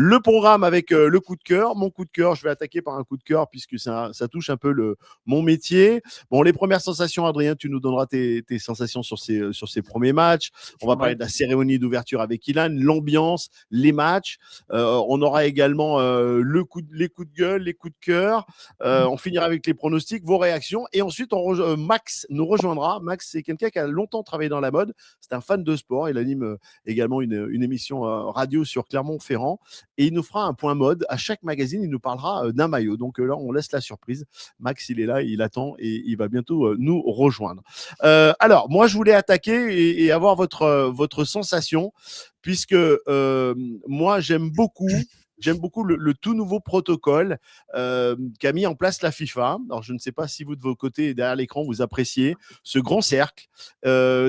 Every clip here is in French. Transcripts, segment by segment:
le programme avec le coup de cœur. Mon coup de cœur, je vais attaquer par un coup de cœur puisque ça touche un peu mon métier. Bon, les premières sensations, Adrien, tu nous donneras tes sensations sur ces premiers matchs. On va parler de la cérémonie d'ouverture avec Ilan, l'ambiance, les matchs. On aura également les coups de gueule, les coups de cœur. On finira avec les pronostics, vos réactions. Et ensuite, Max nous rejoindra. Max, c'est quelqu'un qui a longtemps travaillé dans la mode. C'est un fan de sport. Il anime également une émission radio sur Clermont-Ferrand. Et il nous fera un point mode. À chaque magazine, il nous parlera d'un maillot. Donc là, on laisse la surprise. Max, il est là, il attend et il va bientôt nous rejoindre. Alors, moi, je voulais attaquer et avoir votre sensation, puisque moi, j'aime beaucoup le tout nouveau protocole qu'a mis en place la FIFA. Alors, je ne sais pas si vous, de vos côtés, derrière l'écran, vous appréciez ce grand cercle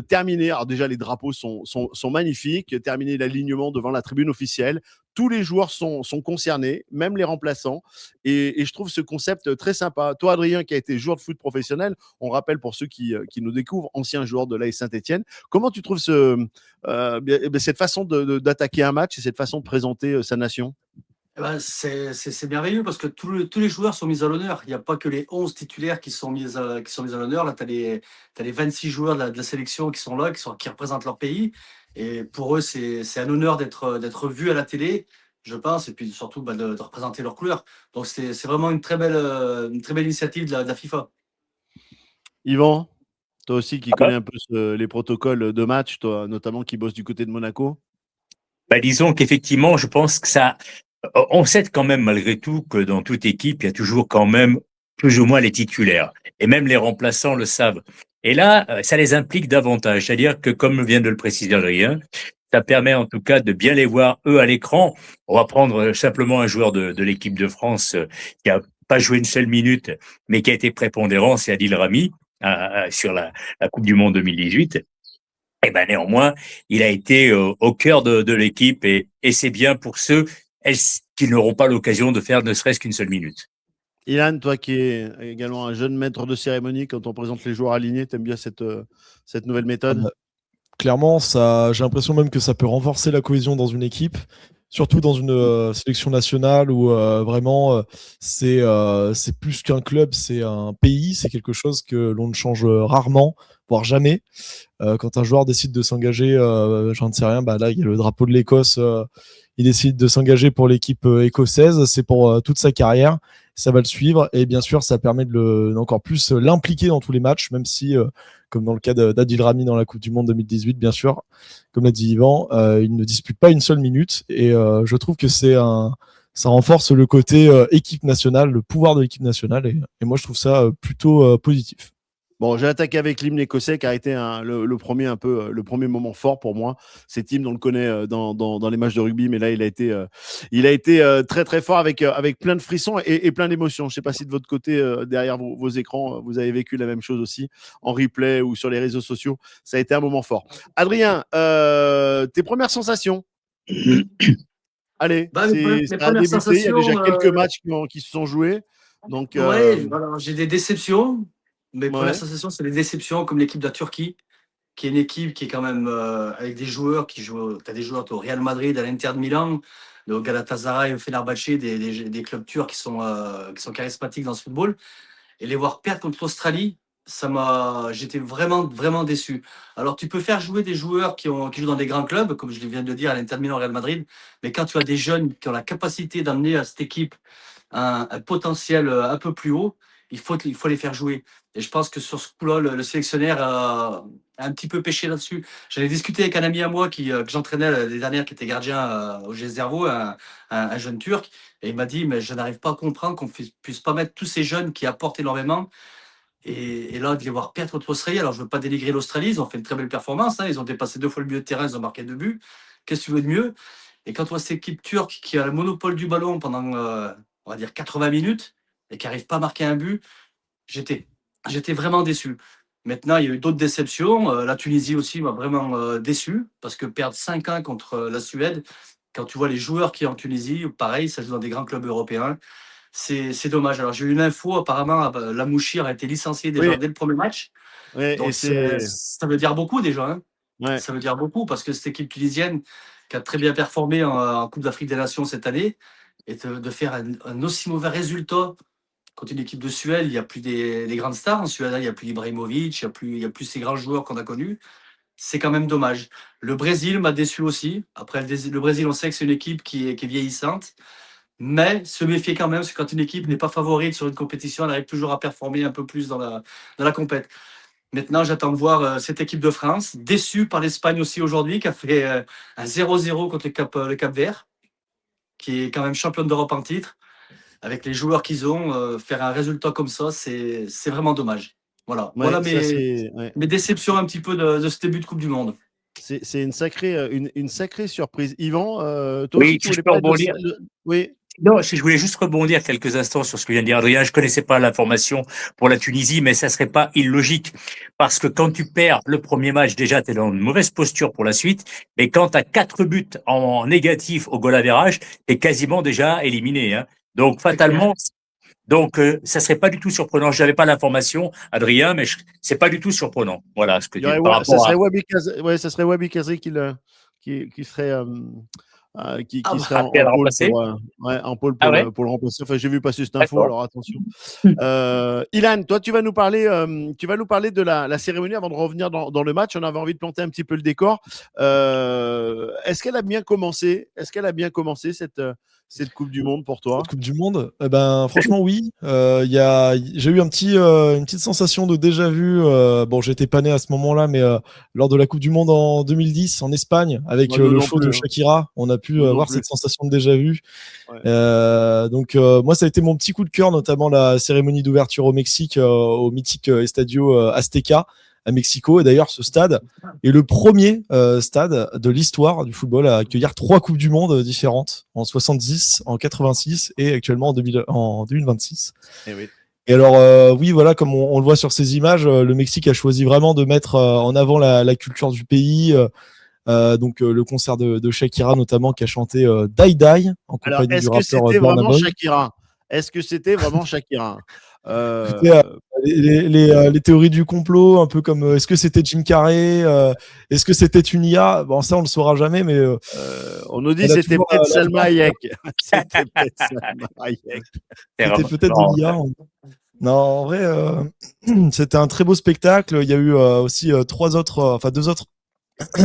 terminé. Alors, déjà, les drapeaux sont magnifiques. Terminé l'alignement devant la tribune officielle. Tous les joueurs sont concernés, même les remplaçants. Et je trouve ce concept très sympa. Toi, Adrien, qui a été joueur de foot professionnel, on rappelle pour ceux qui nous découvrent, ancien joueur de l'AS Saint-Etienne, comment tu trouves cette façon d'attaquer un match et cette façon de présenter sa nation? C'est merveilleux parce que tous les joueurs sont mis à l'honneur. Il n'y a pas que les 11 titulaires qui sont mis à l'honneur. Là, tu as les 26 joueurs de la sélection qui sont là, qui représentent leur pays. Et pour eux, c'est un honneur d'être vus à la télé, je pense, et puis surtout de représenter leur couleur. Donc, c'est vraiment une très belle initiative de la FIFA. Yvan, toi aussi qui Ah bah, connais un peu les protocoles de match, toi notamment qui bosse du côté de Monaco. disons qu'effectivement, je pense que ça. On sait quand même malgré tout que dans toute équipe, il y a toujours quand même plus ou moins les titulaires. Et même les remplaçants le savent. Et là, ça les implique davantage. C'est-à-dire que, comme vient de le préciser Adrien, ça permet en tout cas de bien les voir, eux, à l'écran. On va prendre simplement un joueur de l'équipe de France qui a pas joué une seule minute, mais qui a été prépondérant, c'est Adil Rami, sur la Coupe du Monde 2018. Et ben néanmoins, il a été au cœur de l'équipe et c'est bien pour ceux qui n'auront pas l'occasion de faire ne serait-ce qu'une seule minute. Ilan, toi qui es également un jeune maître de cérémonie, quand on présente les joueurs alignés, tu aimes bien cette nouvelle méthode? Clairement, j'ai l'impression même que ça peut renforcer la cohésion dans une équipe, surtout dans une sélection nationale où vraiment c'est plus qu'un club, c'est un pays, c'est quelque chose que l'on ne change rarement, voire jamais. Quand un joueur décide de s'engager, j'en ne sais rien, là il y a le drapeau de l'Écosse, il décide de s'engager pour l'équipe écossaise, c'est pour toute sa carrière, ça va le suivre et bien sûr ça permet d'encore plus l'impliquer dans tous les matchs, même si comme dans le cas d'Adil Rami dans la Coupe du Monde 2018, bien sûr, comme l'a dit Yvan, il ne dispute pas une seule minute et je trouve que ça renforce le côté équipe nationale, le pouvoir de l'équipe nationale et moi je trouve ça plutôt positif. Bon, j'ai attaqué avec l'hymne écossais qui a été le premier moment fort pour moi. Cet hymne, on le connaît dans les matchs de rugby, mais là, il a été très très fort avec plein de frissons et plein d'émotions. Je ne sais pas si de votre côté, derrière vos écrans, vous avez vécu la même chose aussi en replay ou sur les réseaux sociaux. Ça a été un moment fort. Adrien, tes premières sensations? Allez, ça a débuté. Il y a déjà quelques matchs qui se sont joués. Donc, j'ai des déceptions. Mes premières ouais. sensations, c'est des déceptions comme l'équipe de la Turquie, qui est une équipe qui est quand même avec des joueurs qui jouent. Tu as des joueurs au Real Madrid, à l'Inter de Milan, au Galatasaray, au Fenerbahçe, des clubs turcs qui sont charismatiques dans ce football. Et les voir perdre contre l'Australie, j'étais vraiment, vraiment déçu. Alors, tu peux faire jouer des joueurs qui jouent dans des grands clubs, comme je viens de le dire, à l'Inter de Milan, au Real Madrid, mais quand tu as des jeunes qui ont la capacité d'amener à cette équipe un potentiel un peu plus haut, il faut les faire jouer. Et je pense que sur ce coup-là, le sélectionneur a un petit peu pêché là-dessus. J'avais discuté avec un ami à moi que j'entraînais l'année dernière, qui était gardien au GS Zervo, un jeune Turc, et il m'a dit, mais je n'arrive pas à comprendre qu'on ne puisse pas mettre tous ces jeunes qui apportent énormément. Et là, de les voir perdre contre l'Australie, alors je ne veux pas dénigrer l'Australie, ils ont fait une très belle performance, hein, ils ont dépassé 2 fois le milieu de terrain, ils ont marqué 2 buts. Qu'est-ce que tu veux de mieux? Et quand on voit cette équipe turque qui a le monopole du ballon pendant, on va dire, 80 minutes, et qui n'arrive pas à marquer un but, j'étais vraiment déçu. Maintenant, il y a eu d'autres déceptions. La Tunisie aussi m'a vraiment déçu, parce que perdre 5-1 contre la Suède, quand tu vois les joueurs qui y a en Tunisie, pareil, ça joue dans des grands clubs européens, c'est dommage. Alors, j'ai eu une info, apparemment, Lamouchir a été licencié déjà dès le premier match. Oui, Donc, et ça veut dire beaucoup déjà. Hein. ouais. Ça veut dire beaucoup, parce que cette équipe tunisienne, qui a très bien performé en Coupe d'Afrique des Nations cette année, et de faire un aussi mauvais résultat contre une équipe de Suède. Il n'y a plus des grandes stars en Suède, hein. Il n'y a plus Ibrahimovic, il y a plus ces grands joueurs qu'on a connus. C'est quand même dommage. Le Brésil m'a déçu aussi. Après, le Brésil, on sait que c'est une équipe qui est vieillissante, mais se méfier quand même, parce que quand une équipe n'est pas favorite sur une compétition, elle arrive toujours à performer un peu plus dans la compète. Maintenant, j'attends de voir cette équipe de France, déçue par l'Espagne aussi aujourd'hui, qui a fait un 0-0 contre le Cap Vert, qui est quand même championne d'Europe en titre. Avec les joueurs qu'ils ont, faire un résultat comme ça, c'est vraiment dommage. Voilà, Ouais, voilà ça c'est ouais. mes déceptions un petit peu de ce début de Coupe du Monde. C'est une sacrée surprise. Yvan, toi Oui, aussi, tu si je voulais peux parler de rebondir. Oui, Non, si je voulais juste rebondir quelques instants sur ce que vient de dire Adrien. Je connaissais pas l'information pour la Tunisie, mais ça serait pas illogique. Parce que quand tu perds le premier match, déjà, tu es dans une mauvaise posture pour la suite. Et quand tu as 4 buts en négatif au goal average, tu es quasiment déjà éliminé, hein. Donc, C'est clair. fatalement, ça serait pas du tout surprenant. Je n'avais pas l'information, Adrien, mais c'est pas du tout surprenant. Voilà ce que il y aurait par ça rapport à. serait ça serait Wabi Kazri qui serait Ah qui serait bah, Qui a en pôle remplacé. en pôle Ah ouais, pour le remplacer. Enfin, j'ai vu passer cette info, d'accord. alors attention. Ilan, toi, tu vas nous parler de la cérémonie avant de revenir dans le match. On avait envie de planter un petit peu le décor. Est-ce qu'elle a bien commencé cette Coupe du Monde pour toi? Cette Coupe du Monde, franchement oui. J'ai eu une petite sensation de déjà vu. Bon, j'étais pas né à ce moment-là, mais lors de la Coupe du Monde en 2010 en Espagne, avec Moi, nous le non show de plus, hein. Shakira, on a pu Nous non avoir plus. cette sensation de déjà vu. Ouais. Donc moi, ça a été mon petit coup de cœur, notamment la cérémonie d'ouverture au Mexique, au mythique Estadio Azteca à Mexico. Et d'ailleurs, ce stade est le premier stade de l'histoire du football à accueillir 3 Coupes du Monde différentes, en 70, en 86 et actuellement en 2026. Eh oui. Et alors, oui, voilà, comme on le voit sur ces images, le Mexique a choisi vraiment de mettre en avant la culture du pays. Donc, le concert de Shakira, notamment, qui a chanté Die Die en Alors, compagnie du est-ce que rappeur c'était Burna vraiment Boy. Shakira? Est-ce que c'était vraiment Shakira? Écoutez, les théories du complot, un peu comme est-ce que c'était Jim Carrey, est-ce que c'était une IA? Bon, ça, on le saura jamais, mais On nous dit elle que a c'était toujours peut-être la Salma force. Hayek. C'était peut-être Salma Hayek. C'était peut-être de Non, l'IA. Non, en vrai, c'était un très beau spectacle. Il y a eu aussi deux autres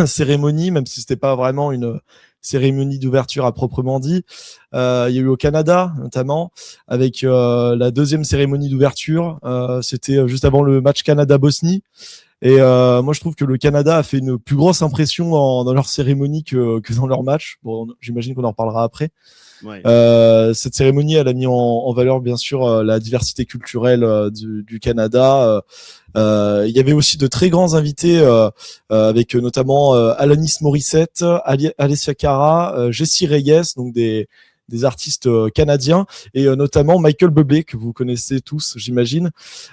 cérémonie, même si c'était pas vraiment une cérémonie d'ouverture à proprement dit. Il y a eu au Canada, notamment, avec la deuxième cérémonie d'ouverture. C'était juste avant le match Canada-Bosnie. Et moi, je trouve que le Canada a fait une plus grosse impression dans leur cérémonie que dans leur match. Bon, j'imagine qu'on en reparlera après. Ouais. Cette cérémonie, elle a mis en valeur, bien sûr, la diversité culturelle du Canada. Il y avait aussi de très grands invités, avec notamment Alanis Morissette, Alessia Cara, Jessie Reyes, donc des artistes canadiens, et notamment Michael Bublé, que vous connaissez tous, j'imagine.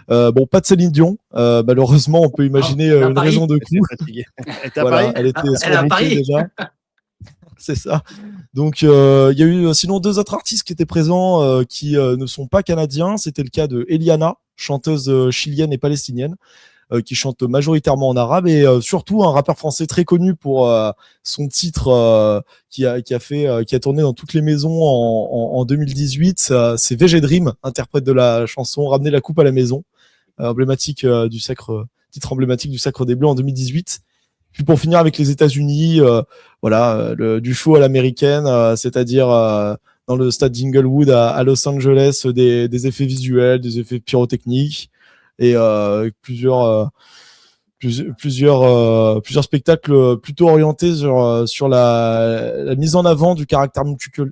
Bon, pas de Céline Dion. Malheureusement, on peut imaginer elle est à une Paris. raison de Elle était coup. fatiguée. Elle était à Voilà, Paris? elle était Elle est à surbookée Paris. déjà. C'est ça. Donc, il y a eu sinon 2 autres artistes qui étaient présents, qui ne sont pas canadiens. C'était le cas de Eliana, chanteuse chilienne et palestinienne, qui chante majoritairement en arabe, et surtout un rappeur français très connu pour son titre qui a tourné dans toutes les maisons en 2018. C'est VG Dream, interprète de la chanson Ramener la coupe à la maison, emblématique titre emblématique du Sacre des Bleus en 2018. Puis pour finir avec les États-Unis, du show à l'américaine, c'est-à-dire dans le stade d'Inglewood à Los Angeles, des effets visuels, des effets pyrotechniques, et plusieurs spectacles plutôt orientés sur la mise en avant du caractère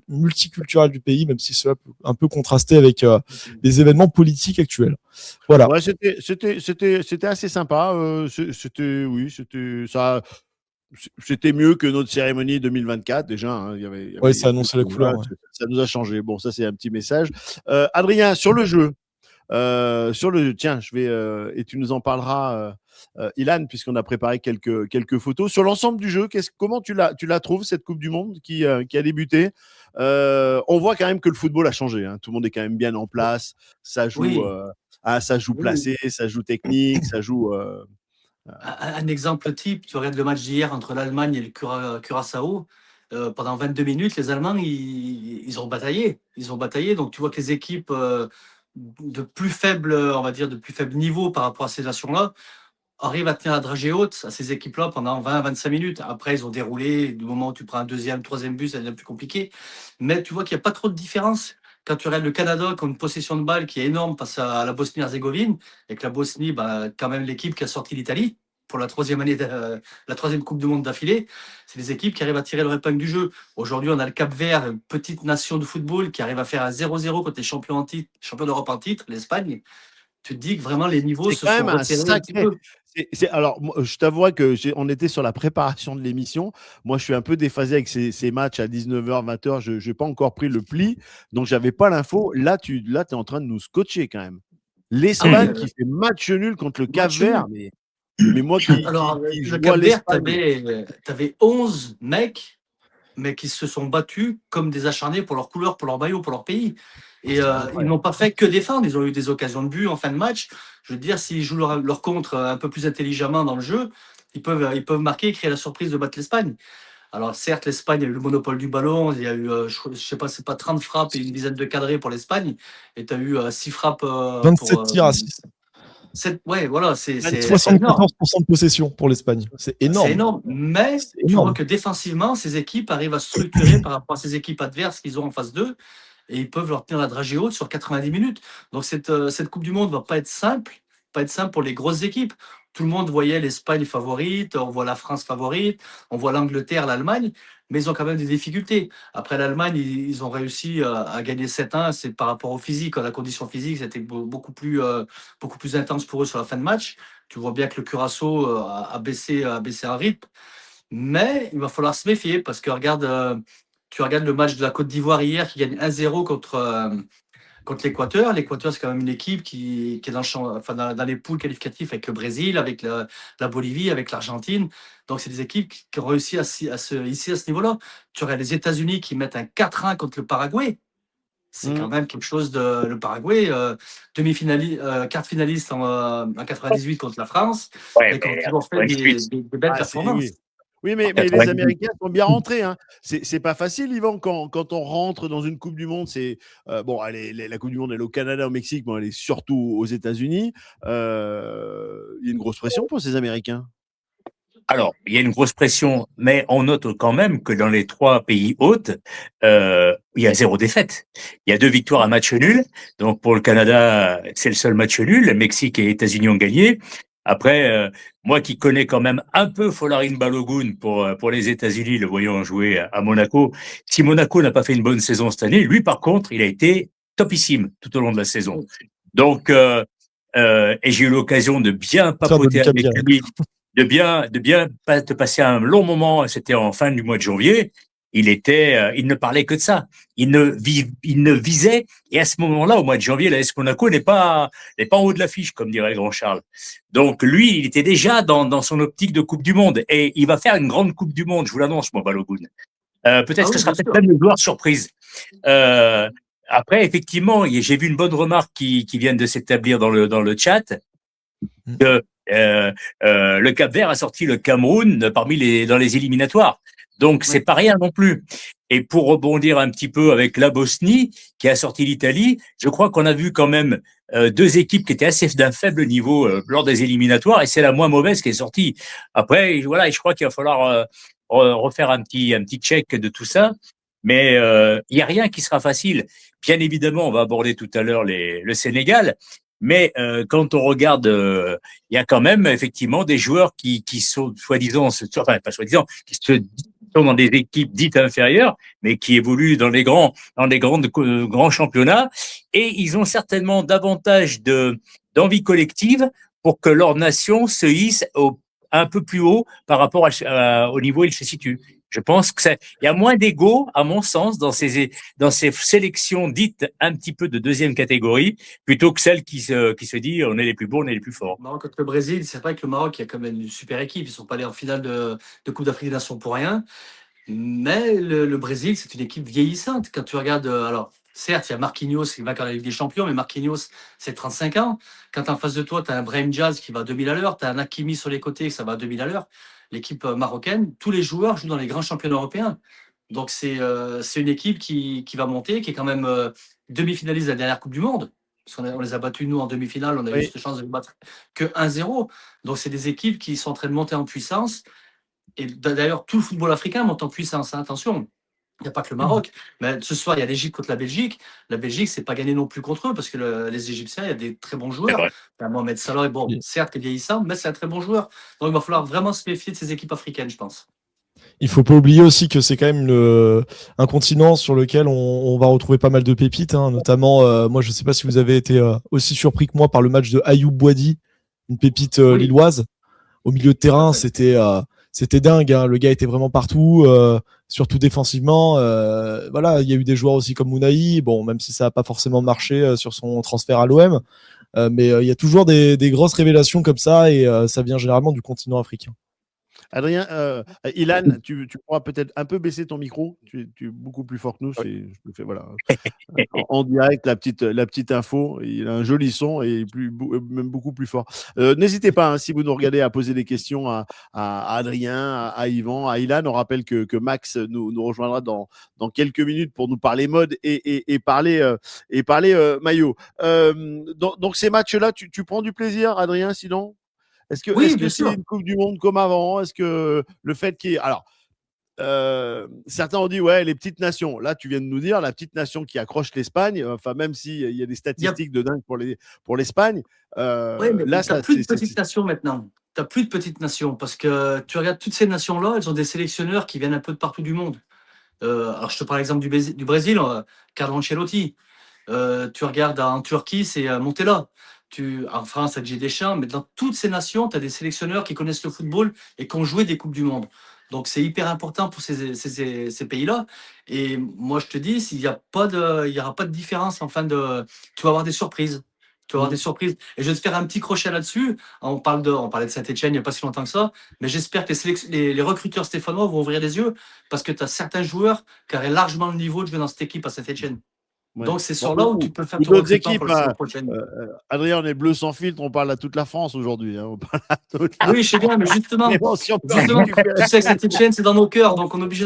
multiculturel du pays, même si cela peut un peu contraster avec les événements politiques actuels. Voilà. Ouais, c'était assez sympa. C'était mieux que notre cérémonie 2024 déjà, hein. Il y avait Ouais, ça plus annonçait la couleur. Ouais. ça nous a changé. Bon, ça c'est un petit message. Adrien, sur le jeu, tiens, et tu nous en parleras, Ilan, puisqu'on a préparé quelques photos sur l'ensemble du jeu. Comment tu la trouves, cette Coupe du Monde qui a débuté? On voit quand même que le football a changé, hein. Tout le monde est quand même bien en place. Ça joue, Oui. ça joue placé, ça joue technique, ça joue. Un exemple type, tu regardes le match d'hier entre l'Allemagne et le Curaçao. pendant 22 minutes, les Allemands, ils ont bataillé. Ils ont bataillé. Donc, tu vois que les équipes de plus faible, on va dire, de plus faible niveau par rapport à ces nations-là, arrivent à tenir la dragée haute à ces équipes-là pendant 20-25 minutes. Après, ils ont déroulé. Du moment où tu prends un deuxième, troisième but, ça devient plus compliqué. Mais tu vois qu'il n'y a pas trop de différence. Quand tu regardes le Canada qui a une possession de balle qui est énorme face à la Bosnie-Herzégovine, et que la Bosnie, bah, quand même l'équipe qui a sorti l'Italie pour la troisième année, la troisième Coupe du Monde d'affilée, c'est des équipes qui arrivent à tirer leur épingle du jeu. Aujourd'hui, on a le Cap-Vert, une petite nation de football qui arrive à faire un 0-0 contre les champions, champions d'Europe en titre, l'Espagne. Tu te dis que vraiment les niveaux C'est se quand sont même un resserrés un petit sacré. peu. Alors, je t'avoue que on était sur la préparation de l'émission. Moi, je suis un peu déphasé avec ces matchs à 19h, 20h. Je n'ai pas encore pris le pli, donc j'avais pas l'info. Là, tu es en train de nous scotcher quand même. Ah oui, L'Espagne qui fait match nul contre le match nul. Cap-Vert. Mais moi Alors, qui le vois Cap-Vert, tu l'Espagne. avais 11 mecs, mais qui se sont battus comme des acharnés pour leur couleur, pour leur maillot, pour leur pays. Et C'est ils incroyable. n'ont pas fait que défendre, ils ont eu des occasions de but en fin de match. Je veux dire, s'ils jouent leur contre un peu plus intelligemment dans le jeu, ils peuvent marquer et créer la surprise de battre l'Espagne. Alors certes, l'Espagne a eu le monopole du ballon, il y a eu, je sais pas, c'est pas 30 frappes et une dizaine de cadrés pour l'Espagne, et tu as eu 6 frappes 27 tirs à 6. ouais, voilà, c'est énorme. 74% de possession pour l'Espagne. C'est C'est énorme. énorme, mais C'est tu vois énorme. que défensivement, ces équipes arrivent à structurer par rapport à ces équipes adverses qu'ils ont en face d'eux et ils peuvent leur tenir la dragée haute sur 90 minutes. Donc cette Coupe du Monde va pas être simple pour les grosses équipes. Tout le monde voyait l'Espagne favorite, on voit la France favorite, on voit l'Angleterre, l'Allemagne, mais ils ont quand même des difficultés. Après l'Allemagne, ils ont réussi à gagner 7-1, c'est par rapport au physique, à la condition physique, c'était beaucoup plus intense pour eux sur la fin de match. Tu vois bien que le Curaçao a baissé un rythme. Mais il va falloir se méfier parce que tu regardes le match de la Côte d'Ivoire hier qui gagne 1-0 contre l'Équateur. L'Équateur, c'est quand même une équipe qui est dans les poules qualificatives avec le Brésil, avec la Bolivie, avec l'Argentine. Donc, c'est des équipes qui ont réussi ici à ce niveau-là. Tu regardes les États-Unis qui mettent un 4-1 contre le Paraguay. C'est quand même quelque chose de. Le Paraguay, quart finaliste en 98 contre la France, Ouais, et qui ont mais toujours fait 98, des belles performances. Oui. Oui, mais les 98. Américains sont bien rentrés. Hein. C'est pas facile, Yvan, quand on rentre dans une Coupe du Monde. Bon, la Coupe du Monde, elle est au Canada, au Mexique, mais elle est surtout aux États-Unis. Il y a une grosse pression pour ces Américains. Alors, il y a une grosse pression, mais on note quand même que dans les 3 pays hôtes, il y a 0 défaite. Il y a 2 victoires à match nul. Donc, pour le Canada, c'est le seul match nul. Le Mexique et les États-Unis ont gagné. Après, moi qui connais quand même un peu Folarin Balogun pour les États-Unis, le voyant jouer à Monaco. Si Monaco n'a pas fait une bonne saison cette année, lui, par contre, il a été topissime tout au long de la saison. Donc, et j'ai eu l'occasion de bien papoter avec lui, de bien te passer un long moment. C'était en fin du mois de janvier. Il ne parlait que de ça. Il ne visait, et à ce moment-là, au mois de janvier, l'AS Monaco n'est pas en haut de l'affiche, comme dirait le grand Charles. Donc, lui, il était déjà dans son optique de Coupe du Monde, et il va faire une grande Coupe du Monde, je vous l'annonce, moi, Balogun. Peut-être que ce sera peut-être même une gloire surprise. Après, effectivement, j'ai vu une bonne remarque qui vient de s'établir dans le chat, que le Cap-Vert a sorti le Cameroun dans les éliminatoires. Donc, c'est pas rien non plus. Et pour rebondir un petit peu avec la Bosnie, qui a sorti l'Italie, je crois qu'on a vu quand même 2 équipes qui étaient assez d'un faible niveau lors des éliminatoires, et c'est la moins mauvaise qui est sortie. Après, voilà, je crois qu'il va falloir refaire un petit check de tout ça. Mais il y a rien qui sera facile. Bien évidemment, on va aborder tout à l'heure le Sénégal. Mais quand on regarde, il y a quand même effectivement des joueurs qui sont soi-disant, enfin pas soi-disant, qui sont dans des équipes dites inférieures, mais qui évoluent dans les grands championnats, et ils ont certainement davantage d'envie collective pour que leur nation se hisse un peu plus haut par rapport au niveau où ils se situent. Je pense qu'il y a moins d'ego, à mon sens, dans ces sélections dites un petit peu de deuxième catégorie, plutôt que celles qui se dit on est les plus beaux, on est les plus forts. Maroc contre le Brésil, c'est vrai que le Maroc, il y a quand même une super équipe. Ils ne sont pas allés en finale de Coupe d'Afrique des Nations pour rien. Mais le Brésil, c'est une équipe vieillissante. Quand tu regardes, alors, certes, il y a Marquinhos qui va dans la Ligue des Champions, mais Marquinhos, c'est 35 ans. Quand en face de toi, tu as un Brahim Diaz qui va à 2000 à l'heure, tu as un Hakimi sur les côtés, ça va à 2000 à l'heure. L'équipe marocaine, tous les joueurs jouent dans les grands championnats européens. Donc c'est une équipe qui va monter, qui est quand même demi-finaliste de la dernière Coupe du Monde. Parce on les a battus, nous, en demi-finale. On a eu Oui. cette chance de les battre que 1-0. Donc c'est des équipes qui sont en train de monter en puissance. Et d'ailleurs, tout le football africain monte en puissance, hein, attention. Il n'y a pas que le Maroc. Mais ce soir, il y a l'Égypte contre la Belgique. La Belgique, c'est pas gagné non plus contre eux, parce que les Égyptiens, il y a des très bons C'est joueurs. vrai. Mohamed Salah est bon, Oui. certes, il est vieillissant, mais c'est un très bon joueur. Donc il va falloir vraiment se méfier de ces équipes africaines, je pense. Il faut pas oublier aussi que c'est quand même un continent sur lequel on va retrouver pas mal de pépites, hein, notamment, moi je sais pas si vous avez été aussi surpris que moi par le match de Ayoub Boadi, une pépite Oui. lilloise. Au milieu de terrain, c'était dingue, hein. Le gars était vraiment partout, surtout défensivement. Voilà, il y a eu des joueurs aussi comme Ounahi, bon, même si ça n'a pas forcément marché sur son transfert à l'OM, mais il y a toujours des grosses révélations comme ça, et ça vient généralement du continent africain. Adrien, Ilan, tu pourras peut-être un peu baisser ton micro. Tu es beaucoup plus fort que nous. Je le fais, voilà. En direct, la petite info. Il a un joli son et même beaucoup plus fort. N'hésitez pas, hein, si vous nous regardez, à poser des questions à Adrien, à Yvan, à Ilan. On rappelle que Max nous rejoindra dans quelques minutes pour nous parler mode et parler maillot. Donc ces matchs-là, tu prends du plaisir, Adrien, sinon? Est-ce que Oui, bien c'est sûr. une Coupe du Monde comme avant? Est-ce que le fait qu'il y ait... Alors, certains ont dit, ouais, les petites nations. Là, tu viens de nous dire, la petite nation qui accroche l'Espagne, enfin, même s'il y a des statistiques de dingue pour l'Espagne, Oui, mais là, tu n'as ça, plus de petites nations maintenant. Tu n'as plus de petites nations parce que tu regardes toutes ces nations-là, elles ont des sélectionneurs qui viennent un peu de partout du monde. Alors, je te parle exemple du Brésil, Carlo Ancelotti. Tu regardes en Turquie, c'est Montella. En France, c'est Didier Deschamps. Mais dans toutes ces nations, tu as des sélectionneurs qui connaissent le football et qui ont joué des Coupes du Monde. Donc, c'est hyper important pour ces pays-là. Et moi, je te dis, il n'y aura pas de différence en fin de. Tu vas avoir des surprises. Tu vas avoir des surprises. Et je vais te faire un petit crochet là-dessus. On parlait de Saint-Etienne il n'y a pas si longtemps que ça. Mais j'espère que les recruteurs stéphanois vont ouvrir les yeux parce que tu as certains joueurs qui auraient largement le niveau de jouer dans cette équipe à Saint-Etienne. Ouais. Donc, c'est Bon, sur là où tu peux faire ton d'autres recrutement équipes, pour la saison prochaine. Adrien, on est bleu sans filtre, on parle à toute la France aujourd'hui. Hein, on parle à toute Oui, je sais bien, mais justement, Mais bon, si on peut tu récupérer- sais que Saint-Etienne, c'est dans nos cœurs, donc on est obligé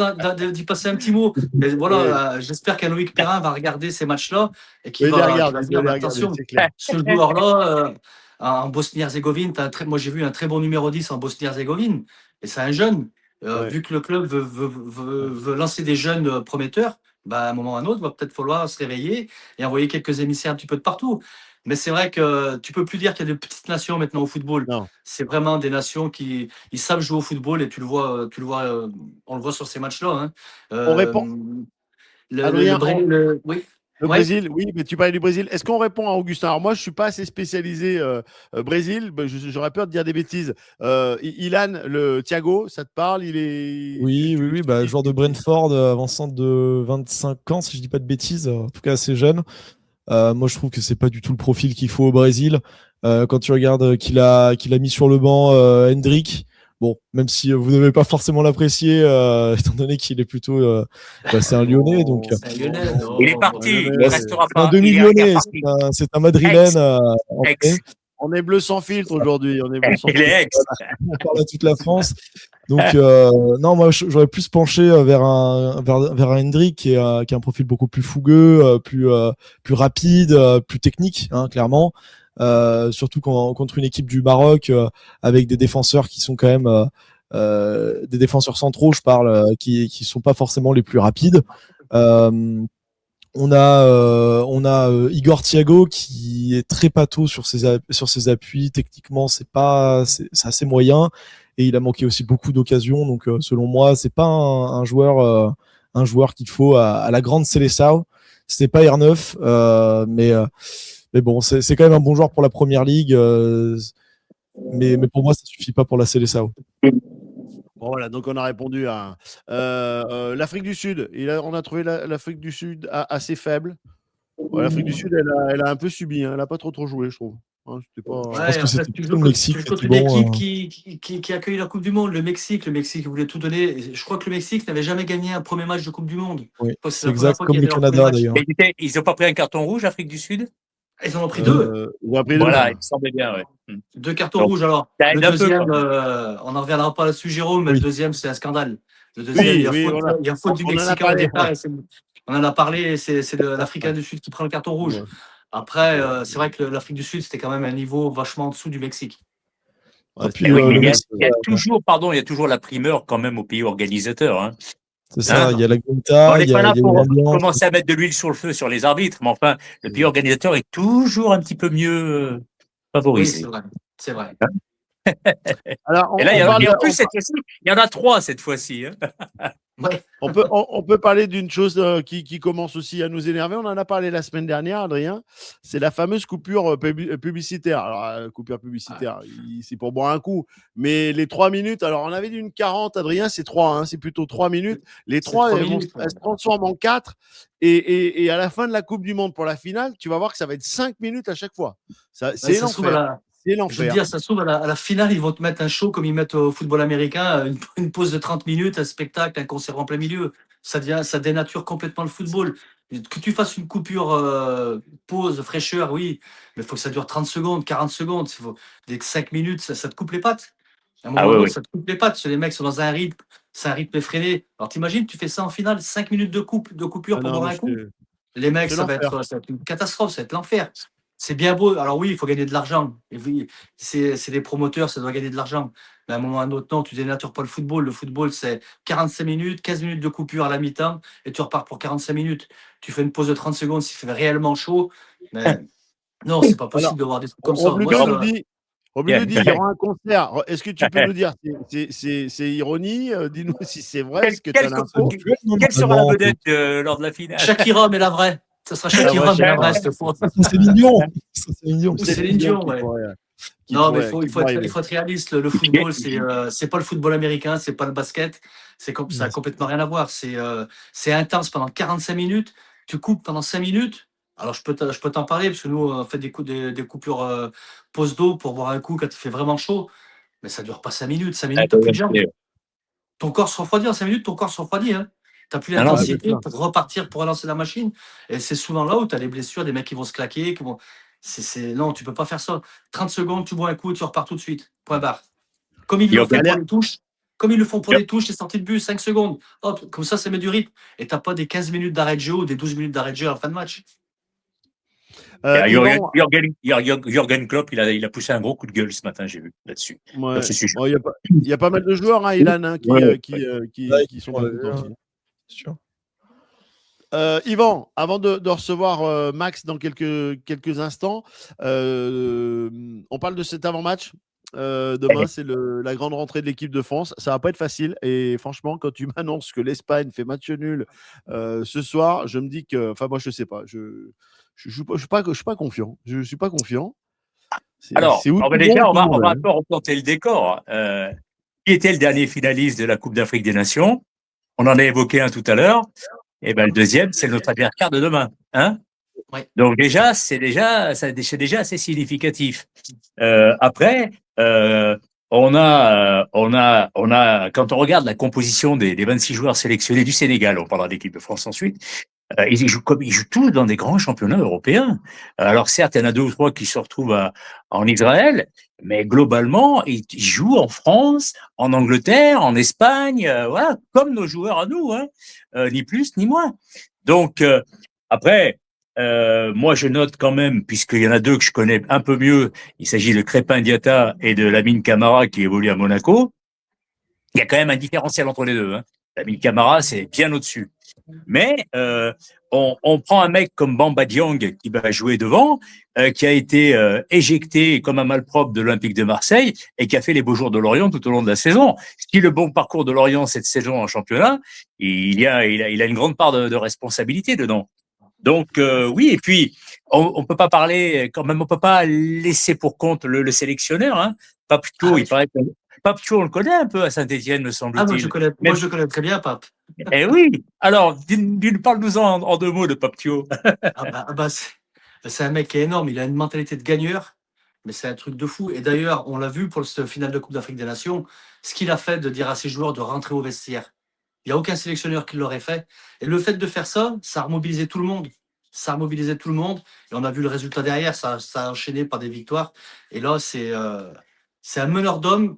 d'y passer un petit mot. Mais voilà, j'espère qu'Aloïc Perrin va regarder ces matchs-là et qu'il il doit les va regarder, dire, attention, c'est clair. ce joueur-là, en Bosnie-Herzégovine, moi j'ai vu un très bon numéro 10 en Bosnie-Herzégovine, et c'est un jeune. Ouais. Vu que le club veut lancer des jeunes prometteurs, bah, à un moment ou à un autre, il va peut-être falloir se réveiller et envoyer quelques émissaires un petit peu de partout. Mais c'est vrai que tu peux plus dire qu'il y a de petites nations maintenant au football. Non. C'est vraiment des nations qui ils savent jouer au football et tu le vois, on le voit sur ces matchs-là, hein. On répond. Adrien, Oui. le Ouais. Brésil, oui, mais tu parlais du Brésil. Est-ce qu'on répond à Augustin? Alors moi, je suis pas assez spécialisé Brésil. J'aurais peur de dire des bêtises. Ilan, le Thiago, ça te parle? Il est. Oui, bah, joueur de Brentford, avant-centre de 25 ans, si je dis pas de bêtises, en tout cas assez jeune. Moi, je trouve que c'est pas du tout le profil qu'il faut au Brésil. Quand tu regardes qu'il a mis sur le banc Hendrick, bon, même si vous ne devez pas forcément l'apprécier, étant donné qu'il est plutôt, c'est un Lyonnais, donc C'est un Lyonnais. Il est parti, il Ouais, restera c'est un pas. Il est demi-lyonnais, parti. c'est un madrilène. Ex. On est bleu sans filtre aujourd'hui. On est bleu sans Il filtre. est ex. On parle à toute la France. Donc, non, moi, j'aurais plus penché vers un Hendrick qui a un profil beaucoup plus fougueux, plus rapide, plus technique, hein, clairement. Surtout contre une équipe du Maroc avec des défenseurs qui sont quand même des défenseurs centraux, je parle, qui sont pas forcément les plus rapides. On a Igor Thiago qui est très pâteau sur ses appuis. Techniquement, c'est assez moyen, et il a manqué aussi beaucoup d'occasions. Donc, selon moi, c'est pas un joueur qu'il faut à la grande Seleção. C'est pas R9, mais bon, c'est quand même un bon joueur pour la première ligue. Mais pour moi, ça suffit pas pour la Seleção. Bon, voilà, donc on a répondu à l'Afrique du Sud. On a trouvé l'Afrique du Sud assez faible. Ouais, l'Afrique du Sud, elle a un peu subi. Hein. Elle n'a pas trop joué, je trouve. Hein, c'était pas... Je pense que c'était tu plutôt joues le Mexique contre qui une était bon, équipe qui accueille la Coupe du Monde. Le Mexique voulait tout donner. Et je crois que le Mexique n'avait jamais gagné un premier match de Coupe du Monde. Oui, Je crois que c'est la première exact, fois comme qu'il y le avait leur premier Canada match. d'ailleurs. Ils n'ont pas pris un carton rouge, Afrique du Sud? Ils en ont pris deux. Ils ont pris deux. Voilà, il me semblait bien, ouais. Deux cartons Donc, rouges. Alors, ça le aide un peu, deuxième, quand même. on n'en reviendra pas là-dessus, Jérôme, mais Oui. le deuxième, c'est un scandale. Le deuxième, Oui, voilà. il y a faute du On en a Mexicain au parlé. départ. On en a parlé, c'est l'Africain du Sud qui prend le carton rouge. Ouais. Après, c'est vrai que l'Afrique du Sud, c'était quand même un niveau vachement en dessous du Mexique. Ah, Ouais, puis Mais oui, le il y a, Mexique, il y a toujours, pardon, il y a toujours la primeur quand même au pays organisateur. Hein. c'est ça, il y a la On grinta, n'est il y pas a là pour l'ambiance. commencer à mettre de l'huile sur le feu sur les arbitres, mais enfin, le pays organisateur est toujours un petit peu mieux Oui, c'est favorisé. vrai. C'est vrai. Alors, Et là, on parle et de, en plus, cette fois-ci, il y en a 3 cette fois-ci. Hein. Ouais. on peut parler d'une chose qui commence aussi à nous énerver. On en a parlé la semaine dernière, Adrien. C'est la fameuse coupure publicitaire. Alors, coupure publicitaire, c'est pour boire un coup. Mais les 3 minutes, alors on avait dit une 40, Adrien, c'est 3, hein, c'est plutôt 3 minutes. Les C'est 3, 3 elles minutes. se transforment en 4. Et à la fin de la Coupe du Monde pour la finale, tu vas voir que ça va être 5 minutes à chaque fois. Ouais, C'est ça se trouve à l'enfer. la, C'est je veux te l'enfer. dire, ça se trouve à la finale, ils vont te mettre un show comme ils mettent au football américain, une pause de 30 minutes, un spectacle, un concert en plein milieu. Ça dénature complètement le football. Que tu fasses une coupure, pause, fraîcheur, oui, mais il faut que ça dure 30 secondes, 40 secondes. Dès que 5 minutes, ça te coupe les pattes. À un Ah moment oui, donné, oui. ça te coupe les pattes. Les mecs sont dans un rythme, c'est un rythme effréné. Alors t'imagines, tu fais ça en finale, 5 minutes de coupure Ah pour non, boire mais un coup. Les mecs, c'est l'enfer. ça va être une catastrophe, ça va être l'enfer. C'est bien beau. Alors oui, il faut gagner de l'argent. Et oui, c'est des promoteurs, ça doit gagner de l'argent. Mais à un moment ou à un autre, non, tu dénatures pas le football. Le football, c'est 45 minutes, 15 minutes de coupure à la mi-temps, et tu repars pour 45 minutes. Tu fais une pause de 30 secondes s'il fait réellement chaud. Mais non, c'est pas Alors, possible de voir des trucs comme ça. Moi, Romulo Non, nous ça, dit, yeah. il y aura un concert. Est-ce que tu peux nous dire, c'est ironie? Dis-nous si c'est vrai, est-ce que tu as l'info? Quelle sera la Normalement, vedette lors de la finale? Shakira, mais la vraie. Ça sera Ah ouais, Shakira, mais la Shakira. vraie cette fois. ça, c'est mignon. Ça, c'est mignon. Ou Céline Dion, qui ouais. pourrait, Non, mais qui pourrait il arriver. faut être réaliste. Le football, c'est pas le football américain, c'est pas le basket. Ça a complètement rien à voir. C'est intense pendant 45 minutes. Tu coupes pendant 5 minutes. Alors, je peux t'en parler parce que nous, on fait des coupures pause d'eau pour boire un coup quand il fait vraiment chaud. Mais ça dure pas 5 minutes. 5 minutes, t'as plus de jambes. Ton corps se refroidit. En 5 minutes, ton corps se refroidit. Hein. T'as plus Ah non, Ouais, bien l'intensité sûr. pour repartir, pour relancer la machine. Et c'est souvent là où tu as les blessures, des mecs qui vont se claquer. Non, tu peux pas faire ça. 30 secondes, tu bois un coup et tu repars tout de suite. Point barre. Comme ils le font pour les touches. Comme ils le font pour les touches, les sorties de but, 5 secondes. Hop, comme ça met du rythme. Et t'as pas des 15 minutes d'arrêt de jeu ou des 12 minutes d'arrêt de jeu à la fin de match. Yvan, Jürgen Klopp, il a poussé un gros coup de gueule ce matin, j'ai vu là-dessus. ouais. Sur ce sujet. Bon, il y a pas mal de joueurs, hein, Ilan, hein, Ouais. qui sont pas contents aussi. C'est sûr. Yvan, avant de recevoir Max dans quelques instants, on parle de cet avant-match. Demain, c'est la grande rentrée de l'équipe de France. Ça va pas être facile. Et franchement, quand tu m'annonces que l'Espagne fait match nul ce soir, je me dis que, enfin, moi, je sais pas. Je suis pas confiant. Je suis pas confiant. Alors, C'est où tout déjà, bon, on tout va mauvais. un peu replanter le décor. Qui était le dernier finaliste de la Coupe d'Afrique des Nations? On en a évoqué un tout à l'heure. Et ben, le deuxième, c'est notre adversaire de demain. Hein? Ouais. Donc c'est déjà assez significatif. Après, quand on regarde la composition des 26 joueurs sélectionnés du Sénégal, on parlera de l'équipe de France ensuite, ils jouent tous dans des grands championnats européens. Alors certes, il y en a 2 ou 3 qui se retrouvent en Israël, mais globalement, ils jouent en France, en Angleterre, en Espagne, voilà, comme nos joueurs à nous, hein, ni plus ni moins. Donc après, moi je note quand même, puisqu'il y en a 2 que je connais un peu mieux, il s'agit de Crépin Diatta et de Lamine Camara qui évolue à Monaco. Il y a quand même un différentiel entre les 2. Hein. Lamine Camara, c'est bien au-dessus. Mais on prend un mec comme Bamba Dieng qui va jouer devant, qui a été éjecté comme un malpropre de l'Olympique de Marseille et qui a fait les beaux jours de Lorient tout au long de la saison. Si le bon parcours de Lorient cette saison en championnat, il a une grande part de responsabilité dedans. Donc oui, et puis on peut pas parler quand même, on peut pas laisser pour compte le sélectionneur. Hein. Papito, il paraît que Papito, on le connaît un peu à Saint-Étienne, me semble-t-il. Moi, je le connais très bien, Pape. Eh oui. Alors, parle-nous-en en 2 mots de Papito. C'est un mec qui est énorme. Il a une mentalité de gagneur, mais c'est un truc de fou. Et d'ailleurs, on l'a vu pour cette finale de Coupe d'Afrique des Nations, ce qu'il a fait de dire à ses joueurs de rentrer au vestiaire. Il n'y a aucun sélectionneur qui l'aurait fait. Et le fait de faire ça, ça a remobilisé tout le monde. Ça a mobilisé tout le monde. Et on a vu le résultat derrière. Ça a enchaîné par des victoires. Et là, c'est un meneur d'hommes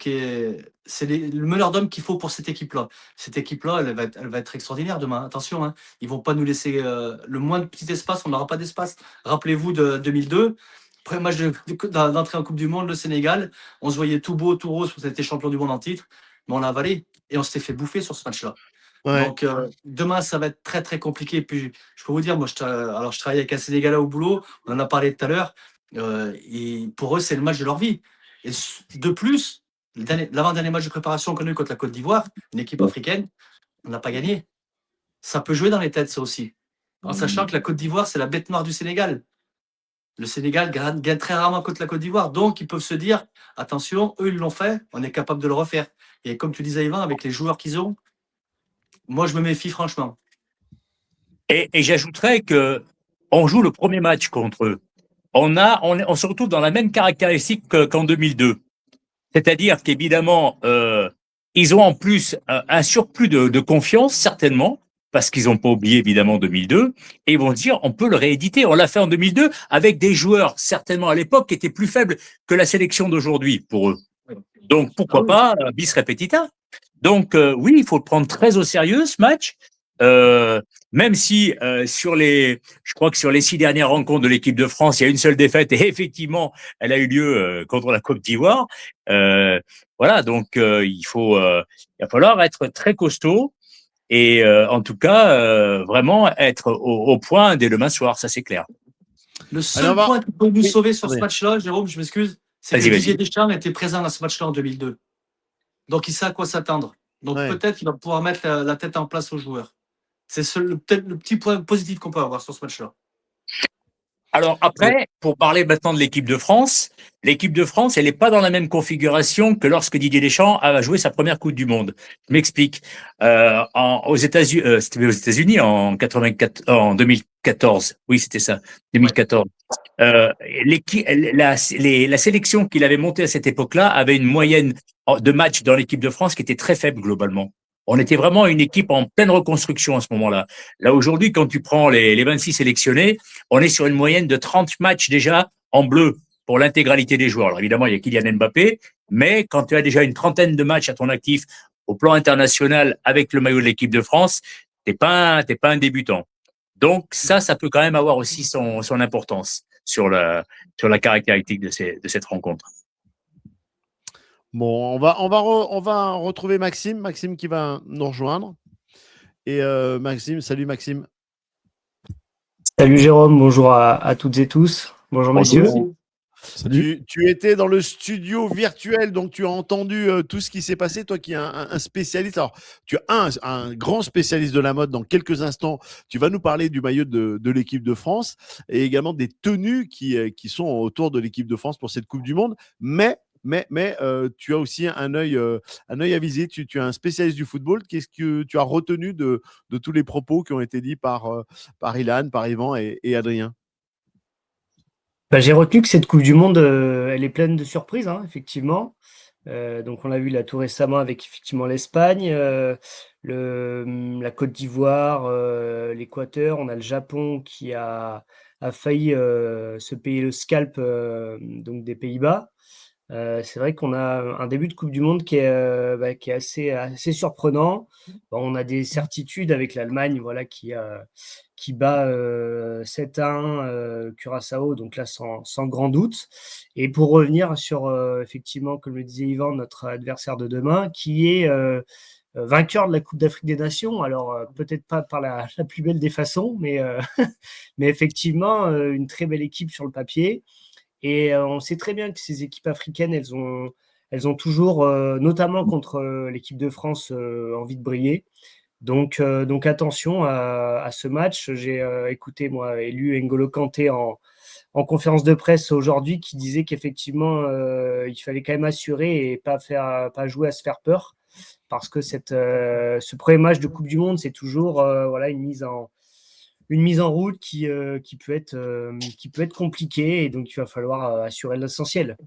c'est le meneur d'hommes qu'il faut pour cette équipe-là. Cette équipe-là, elle va être extraordinaire demain. Attention, hein, ils vont pas nous laisser le moins de petit espace. On n'aura pas d'espace. Rappelez-vous de 2002, premier match d'entrée en Coupe du Monde, le Sénégal. On se voyait tout beau, tout rose, parce qu'on était champion du monde en titre, mais on l'a avalé et on s'était fait bouffer sur ce match-là. Ouais. Donc demain, ça va être très très compliqué. Puis je peux vous dire, moi, je travaille avec un Sénégalais au boulot. On en a parlé tout à l'heure. Et pour eux, c'est le match de leur vie. Et de plus, l'avant-dernier match de préparation qu'on a eu contre la Côte d'Ivoire, une équipe africaine, on n'a pas gagné. Ça peut jouer dans les têtes, ça aussi. En sachant que la Côte d'Ivoire, c'est la bête noire du Sénégal. Le Sénégal gagne très rarement contre la Côte d'Ivoire. Donc, ils peuvent se dire, attention, eux, ils l'ont fait, on est capable de le refaire. Et comme tu disais, Yvan, avec les joueurs qu'ils ont, moi, je me méfie franchement. Et j'ajouterais que on joue le premier match contre eux. On se retrouve dans la même caractéristique qu'en 2002. C'est-à-dire qu'évidemment, ils ont en plus un surplus de confiance, certainement, parce qu'ils n'ont pas oublié évidemment 2002, et ils vont se dire, on peut le rééditer. On l'a fait en 2002 avec des joueurs, certainement à l'époque, qui étaient plus faibles que la sélection d'aujourd'hui pour eux. Donc, pourquoi pas bis repetita. Donc, oui, il faut le prendre très au sérieux, ce match. Même si je crois que sur les 6 dernières rencontres de l'équipe de France, il y a une seule défaite et effectivement, elle a eu lieu contre la Côte d'Ivoire. Voilà, donc il va falloir être très costaud et en tout cas vraiment être au point dès demain soir, ça c'est clair. Le seul point qui peut nous sauver sur ce match-là, Jérôme, je m'excuse, c'est que Didier Deschamps était présent à ce match-là en 2002. Donc il sait à quoi s'attendre. Donc peut-être qu'il va pouvoir mettre la tête en place aux joueurs. C'est peut-être le petit point positif qu'on peut avoir sur ce match-là. Alors après, pour parler maintenant de l'équipe de France, elle n'est pas dans la même configuration que lorsque Didier Deschamps a joué sa première Coupe du Monde. Je m'explique. Aux États-Unis, c'était aux États-Unis en 2014. Oui, c'était ça, 2014. La sélection qu'il avait montée à cette époque-là avait une moyenne de matchs dans l'équipe de France qui était très faible globalement. On était vraiment une équipe en pleine reconstruction à ce moment-là. Là, aujourd'hui, quand tu prends les 26 sélectionnés, on est sur une moyenne de 30 matchs déjà en bleu pour l'intégralité des joueurs. Alors évidemment, il y a Kylian Mbappé, mais quand tu as déjà une trentaine de matchs à ton actif au plan international avec le maillot de l'équipe de France, t'es pas un débutant. Donc ça peut quand même avoir aussi son importance sur la caractéristique de cette rencontre. Bon, on va retrouver Maxime qui va nous rejoindre. Et Maxime, salut Maxime. Salut Jérôme, bonjour à toutes et tous. Bonjour messieurs. Salut. Tu étais dans le studio virtuel, donc tu as entendu tout ce qui s'est passé. Toi qui es un spécialiste, alors tu es un grand spécialiste de la mode. Dans quelques instants, tu vas nous parler du maillot de l'équipe de France et également des tenues qui sont autour de l'équipe de France pour cette Coupe du Monde. Mais tu as aussi un œil à viser. Tu es un spécialiste du football. Qu'est-ce que tu as retenu de tous les propos qui ont été dits par Ilan, par Yvan et Adrien? J'ai retenu que cette Coupe du Monde, elle est pleine de surprises, hein, effectivement. Donc on l'a vu là tout récemment avec effectivement l'Espagne, la Côte d'Ivoire, l'Équateur. On a le Japon qui a failli se payer le scalp donc des Pays-Bas. C'est vrai qu'on a un début de Coupe du Monde qui est assez surprenant. Bon, on a des certitudes avec l'Allemagne, voilà, qui bat 7-1 Curaçao, donc là sans grand doute. Et pour revenir sur effectivement, comme le disait Yvan, notre adversaire de demain, qui est vainqueur de la Coupe d'Afrique des Nations. Alors peut-être pas par la plus belle des façons, mais effectivement une très belle équipe sur le papier. Et on sait très bien que ces équipes africaines, elles ont toujours, notamment contre l'équipe de France, envie de briller. Donc attention à ce match. J'ai écouté, moi, et lu N'Golo Kanté en conférence de presse aujourd'hui qui disait qu'effectivement, il fallait quand même assurer et pas jouer à se faire peur. Parce que ce premier match de Coupe du Monde, c'est toujours voilà, une mise en route qui peut être compliquée et donc il va falloir assurer l'essentiel.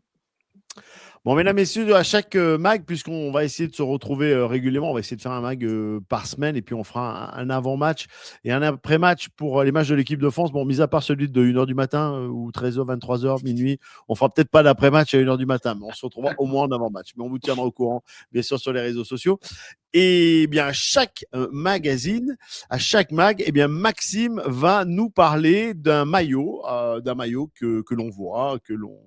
Bon, mesdames, messieurs, à chaque mag, puisqu'on va essayer de se retrouver régulièrement, on va essayer de faire un mag par semaine et puis on fera un avant-match et un après-match pour les matchs de l'équipe de France. Bon, mis à part celui de 1h du matin ou 13h, 23h, minuit, on fera peut-être pas d'après-match à 1h du matin, mais on se retrouvera au moins en avant-match. Mais on vous tiendra au courant, bien sûr, sur les réseaux sociaux. Et bien, à chaque magazine, à chaque mag, eh bien, Maxime va nous parler d'un maillot que l'on voit, que l'on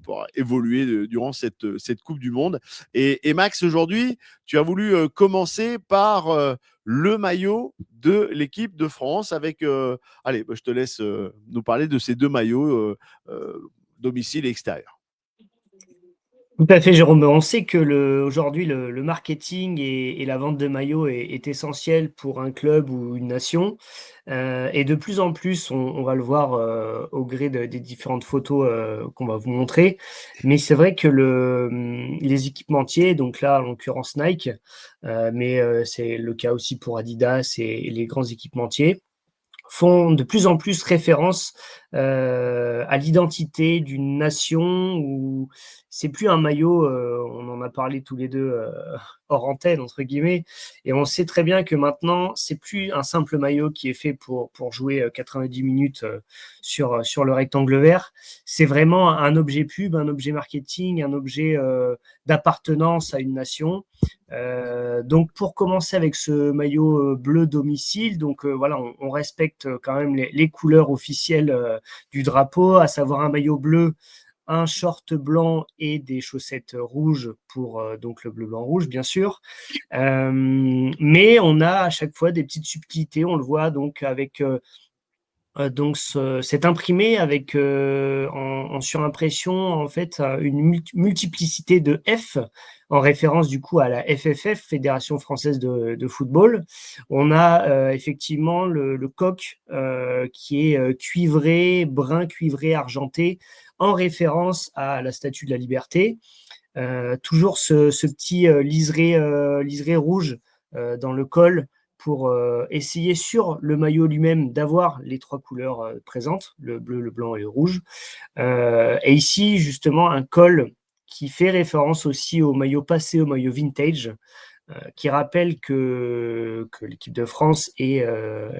pourra évoluer durant cette Coupe du Monde. Et Max, aujourd'hui, tu as voulu commencer par le maillot de l'équipe de France avec... allez, je te laisse nous parler de ces deux maillots, domicile et extérieur. Tout à fait, Jérôme. On sait que aujourd'hui, le marketing et la vente de maillots est essentiel pour un club ou une nation. Et de plus en plus, on va le voir au gré des différentes photos qu'on va vous montrer. Mais c'est vrai que les équipementiers, donc là, en l'occurrence Nike, mais c'est le cas aussi pour Adidas et les grands équipementiers, font de plus en plus référence à l'identité d'une nation où c'est plus un maillot, on en a parlé tous les deux hors antenne, entre guillemets, et on sait très bien que maintenant, c'est plus un simple maillot qui est fait pour jouer 90 minutes sur le rectangle vert. C'est vraiment un objet pub, un objet marketing, un objet d'appartenance à une nation. Donc pour commencer avec ce maillot bleu domicile, donc voilà, on respecte quand même les couleurs officielles du drapeau, à savoir un maillot bleu, un short blanc et des chaussettes rouges pour donc le bleu blanc rouge bien sûr, mais on a à chaque fois des petites subtilités. On le voit donc avec donc c'est imprimé avec en surimpression en fait une multiplicité de F en référence du coup à la FFF, Fédération Française de Football. On a effectivement le coq qui est cuivré, brun cuivré argenté, en référence à la Statue de la Liberté. Toujours ce petit liseré rouge dans le col pour essayer sur le maillot lui-même d'avoir les trois couleurs présentes, le bleu, le blanc et le rouge. Et ici, justement, un col qui fait référence aussi au maillot passé, au maillot vintage, qui rappelle que l'équipe de France et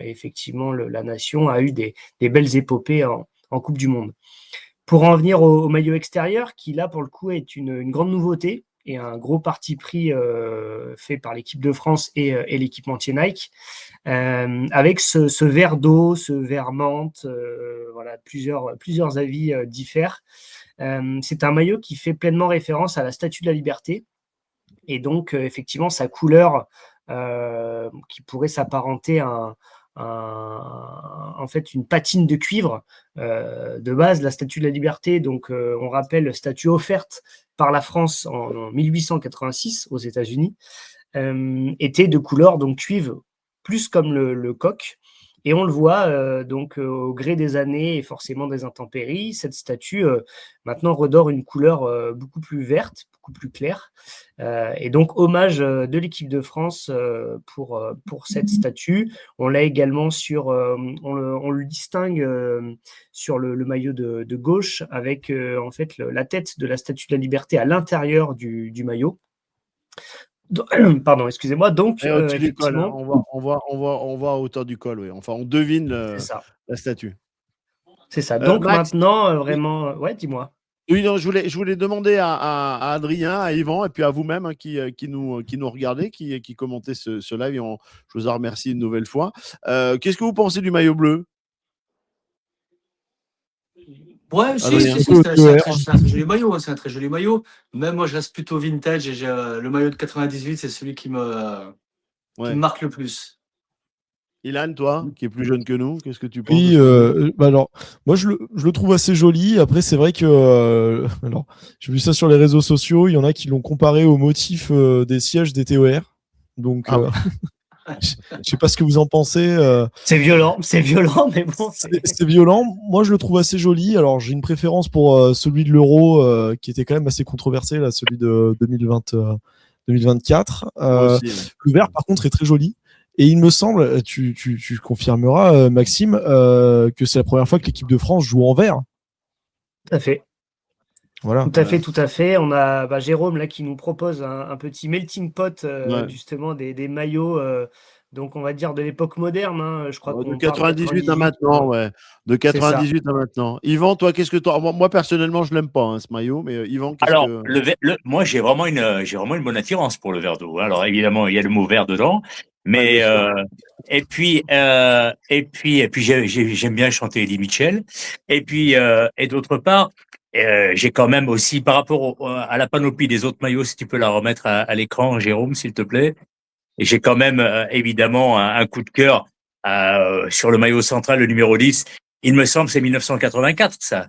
effectivement la nation a eu des belles épopées en Coupe du Monde. Pour en venir au maillot extérieur, qui là, pour le coup, est une grande nouveauté et un gros parti pris fait par l'équipe de France et l'équipementier Nike, avec ce vert d'eau, ce vert menthe, voilà, plusieurs avis diffèrent. C'est un maillot qui fait pleinement référence à la Statue de la Liberté, et donc effectivement sa couleur qui pourrait s'apparenter à en fait une patine de cuivre. De base, la Statue de la Liberté, donc on rappelle, statue offerte par la France en 1886 aux États-Unis, était de couleur donc cuivre, plus comme le coq. Et on le voit donc au gré des années et forcément des intempéries, cette statue maintenant redore une couleur beaucoup plus verte, beaucoup plus claire. Et donc hommage de l'équipe de France pour cette statue. On l'a également on le distingue sur le maillot de gauche avec en fait la tête de la Statue de la Liberté à l'intérieur du maillot. Pardon, excusez-moi. Donc, du col, hein. effectivement, on voit à hauteur du col, oui. Enfin, on devine c'est ça. la statue. C'est ça. Donc Max, maintenant, vraiment, ouais, dis-moi. oui, non, je voulais demander à Adrien, à Yvan et puis à vous-même hein, qui nous regardez, qui commentez ce live. Et je vous en remercie une nouvelle fois. Qu'est-ce que vous pensez du maillot bleu? Ouais, si, Adrien. c'est un très joli maillot. Hein, c'est un très joli maillot. Même moi, je reste plutôt vintage et le maillot de 98, c'est celui qui me marque le plus. Ilan, toi, qui est plus jeune que nous, qu'est-ce que tu penses? Oui, bah alors, moi je le trouve assez joli. Après, c'est vrai que alors, j'ai vu ça sur les réseaux sociaux. Il y en a qui l'ont comparé au motif des sièges des TER. Donc, je sais pas ce que vous en pensez. C'est violent, mais bon. C'est violent. Moi, je le trouve assez joli. Alors, j'ai une préférence pour celui de l'Euro, qui était quand même assez controversé, là, celui de 2024. Le vert, par contre, est très joli. Et il me semble, tu confirmeras, Maxime, que c'est la première fois que l'équipe de France joue en vert. Tout à fait. Voilà. Tout à fait, tout à fait. On a Jérôme là qui nous propose un petit melting pot Ouais. justement des maillots. Donc on va dire de l'époque moderne, hein. Je crois De qu'on parle 98 à 98. maintenant, ouais. De C'est ça. 98 à maintenant. Yvan, toi, qu'est-ce que toi? Moi, personnellement, je l'aime pas, hein, ce maillot, mais Yvan, qu'est-ce Alors, que. moi, j'ai vraiment une bonne attirance pour le verre d'eau. Alors, évidemment, il y a le mot vert dedans, Ah, bien mais sûr. j'aime bien chanter Eddie Mitchell. Et d'autre part, j'ai quand même aussi, par rapport à la panoplie des autres maillots, si tu peux la remettre à l'écran, Jérôme, s'il te plaît. Et j'ai quand même évidemment un coup de cœur sur le maillot central, le numéro 10. Il me semble c'est 1984, ça.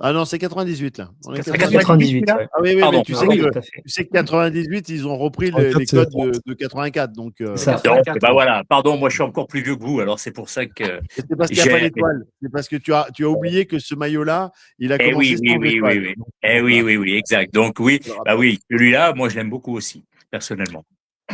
Ah non, c'est 98, là. On est Ah, 98. 98, celui-là ouais. Ah oui, oui, mais Pardon. tu Ah sais oui, que, tout à fait. 98, ils ont repris 84, les c'est codes droite. de 84. Donc, C'est ça. Donc, 84. bah voilà, pardon, moi je suis encore plus vieux que vous, alors c'est pour ça que c'est parce qu'il n'y a pas j'ai. d'étoile. C'est parce que tu as oublié que ce maillot-là, il a Eh commencé oui, oui, sans oui, oui, étoile. oui. Donc, Eh oui, voilà, oui, oui, exact. Donc oui, je le bah rappelle. oui, celui-là, moi je l'aime beaucoup aussi, personnellement.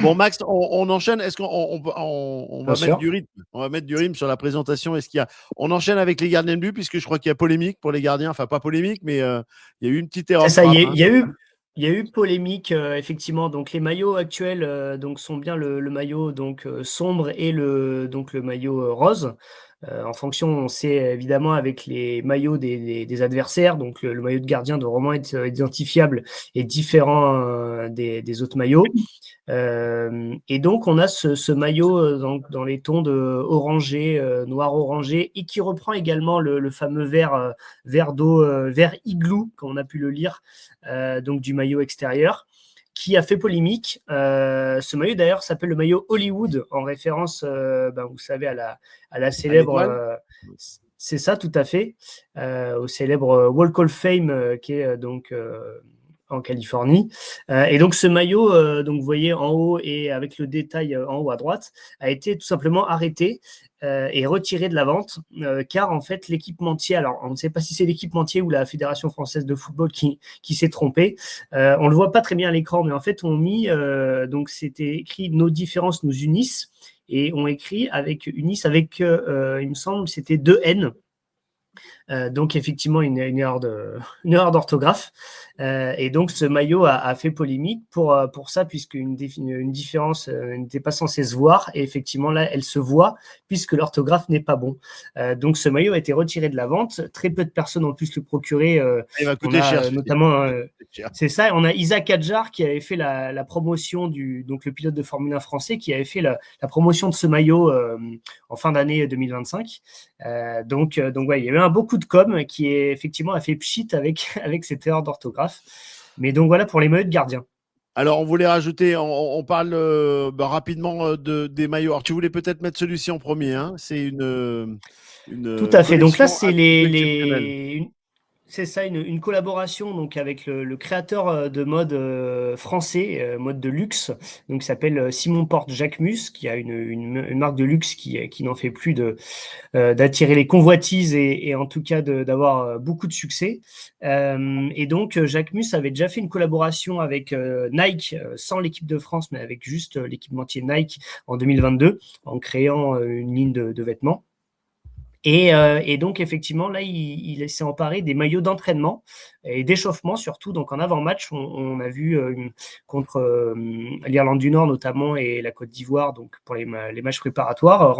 Bon, Max, on enchaîne. Est-ce qu'on Bien va mettre sûr. du rythme? On va mettre du rythme sur la présentation. Est-ce qu'il y a... On enchaîne avec les gardiens de but, puisque je crois qu'il y a polémique pour les gardiens. Enfin, pas polémique, mais il y a eu une petite erreur C'est de ça, frappe. Hein. il y a eu polémique, effectivement. Donc les maillots actuels donc, sont bien le maillot donc, sombre et donc, le maillot rose. En fonction, on sait évidemment avec les maillots des adversaires, donc le maillot de gardien doit vraiment être identifiable et différent des autres maillots. Et donc, on a ce maillot dans les tons de orangé, noir orangé, et qui reprend également le fameux vert d'eau, vert igloo, comme on a pu le lire, donc du maillot extérieur, qui a fait polémique. Ce maillot, d'ailleurs, s'appelle le maillot Hollywood, en référence, vous savez, à la À célèbre... l'étoile. c'est ça, tout à fait, au célèbre Walk of Fame, qui est donc... en Californie. Et donc ce maillot, donc vous voyez en haut et avec le détail en haut à droite, a été tout simplement arrêté et retiré de la vente, car en fait l'équipementier, alors on ne sait pas si c'est l'équipementier ou la Fédération française de football qui s'est trompé, on le voit pas très bien à l'écran, mais en fait on mis, donc c'était écrit nos différences nous unissent, et on écrit avec unissent avec, il me semble, c'était 2 N. Donc effectivement une erreur d'orthographe. Et donc ce maillot a fait polémique pour ça, puisque une différence n'était pas censée se voir, et effectivement là elle se voit puisque l'orthographe n'est pas bon. Donc ce maillot a été retiré de la vente, très peu de personnes ont pu se le procurer. Il va On coûter cher, a celui-ci. notamment Cher. c'est ça, on a Isaac Hadjar qui avait fait la promotion donc le pilote de Formule 1 français, qui avait fait la promotion de ce maillot en fin d'année 2025. Donc ouais, il y a eu un beaucoup de com qui effectivement a fait pchit avec cette erreur d'orthographe. Mais donc voilà pour les maillots de gardien. Alors, on voulait rajouter, on parle rapidement des maillots. Alors, tu voulais peut-être mettre celui-ci en premier. Hein. C'est Tout une à fait. Donc là, collection c'est un petit peu exceptionnelle. c'est ça, une collaboration donc avec le créateur de mode français, mode de luxe, donc qui s'appelle Simon Porte Jacquemus, qui a une marque de luxe qui n'en fait plus d'attirer les convoitises et en tout cas d'avoir beaucoup de succès. Et donc Jacquemus avait déjà fait une collaboration avec Nike, sans l'équipe de France, mais avec juste l'équipementier Nike en 2022, en créant une ligne de vêtements. Et donc, effectivement, là, il s'est emparé des maillots d'entraînement et d'échauffement, surtout. Donc, en avant-match, on a vu contre l'Irlande du Nord, notamment, et la Côte d'Ivoire, donc pour les matchs préparatoires,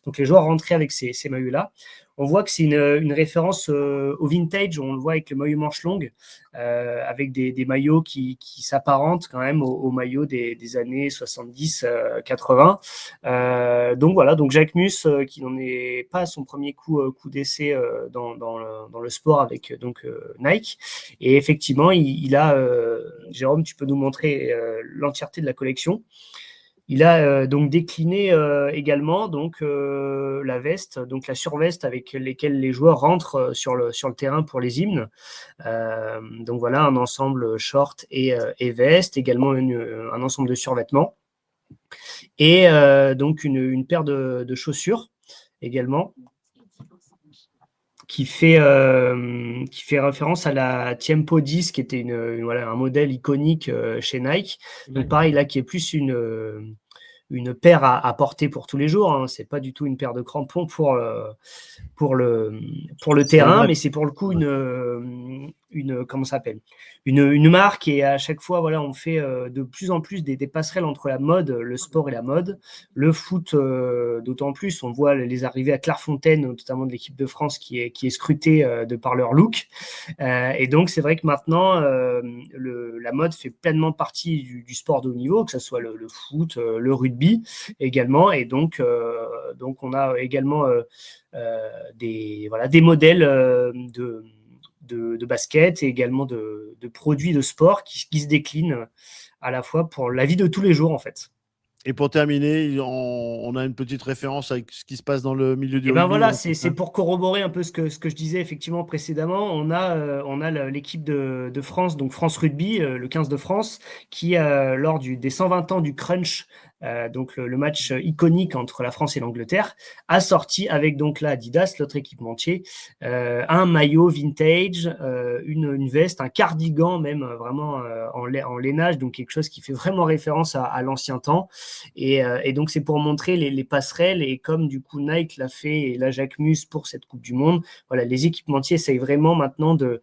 donc les joueurs rentraient avec ces maillots-là. On voit que c'est une référence au vintage, on le voit avec le maillot manche longue, avec des maillots qui s'apparentent quand même aux maillots des années 70-80. Donc voilà, donc Jacquemus, qui n'en est pas à son premier coup d'essai dans le sport avec donc Nike. Et effectivement, il a, Jérôme, tu peux nous montrer l'entièreté de la collection. Il a donc décliné également donc la veste, donc la surveste avec lesquelles les joueurs rentrent sur le terrain pour les hymnes. Donc voilà, un ensemble short et veste, également un ensemble de survêtements, et donc une paire de chaussures également, qui fait référence à la Tiempo 10, qui était un modèle iconique chez Nike. Donc pareil là, qui est plus une paire à porter pour tous les jours. Hein. C'est pas du tout une paire de crampons pour le terrain, mais c'est pour le coup une comment ça s'appelle, une marque, et à chaque fois, voilà, on fait de plus en plus des passerelles entre la mode, le sport et la mode. Le foot, d'autant plus, on voit les arrivées à Clairefontaine, notamment de l'équipe de France, qui est scrutée de par leur look. Et donc, c'est vrai que maintenant, la mode fait pleinement partie du sport de haut niveau, que ce soit le foot, le rugby également. Et donc on a également des modèles de basket et également de produits de sport qui se déclinent à la fois pour la vie de tous les jours, en fait. Et pour terminer, on a une petite référence avec ce qui se passe dans le milieu du Et ben rugby. voilà, c'est pour corroborer un peu ce que je disais effectivement précédemment. On a l'équipe de France, donc France Rugby, le 15 de France, qui lors des 120 ans du Crunch, donc le match iconique entre la France et l'Angleterre, a sorti avec donc là Adidas, l'autre équipementier, un maillot vintage, une veste, un cardigan même, vraiment en lainage, donc quelque chose qui fait vraiment référence à l'ancien temps. Et donc c'est pour montrer les passerelles, et comme du coup Nike l'a fait et la Jacquemus pour cette Coupe du Monde, voilà, les équipementiers essayent vraiment maintenant de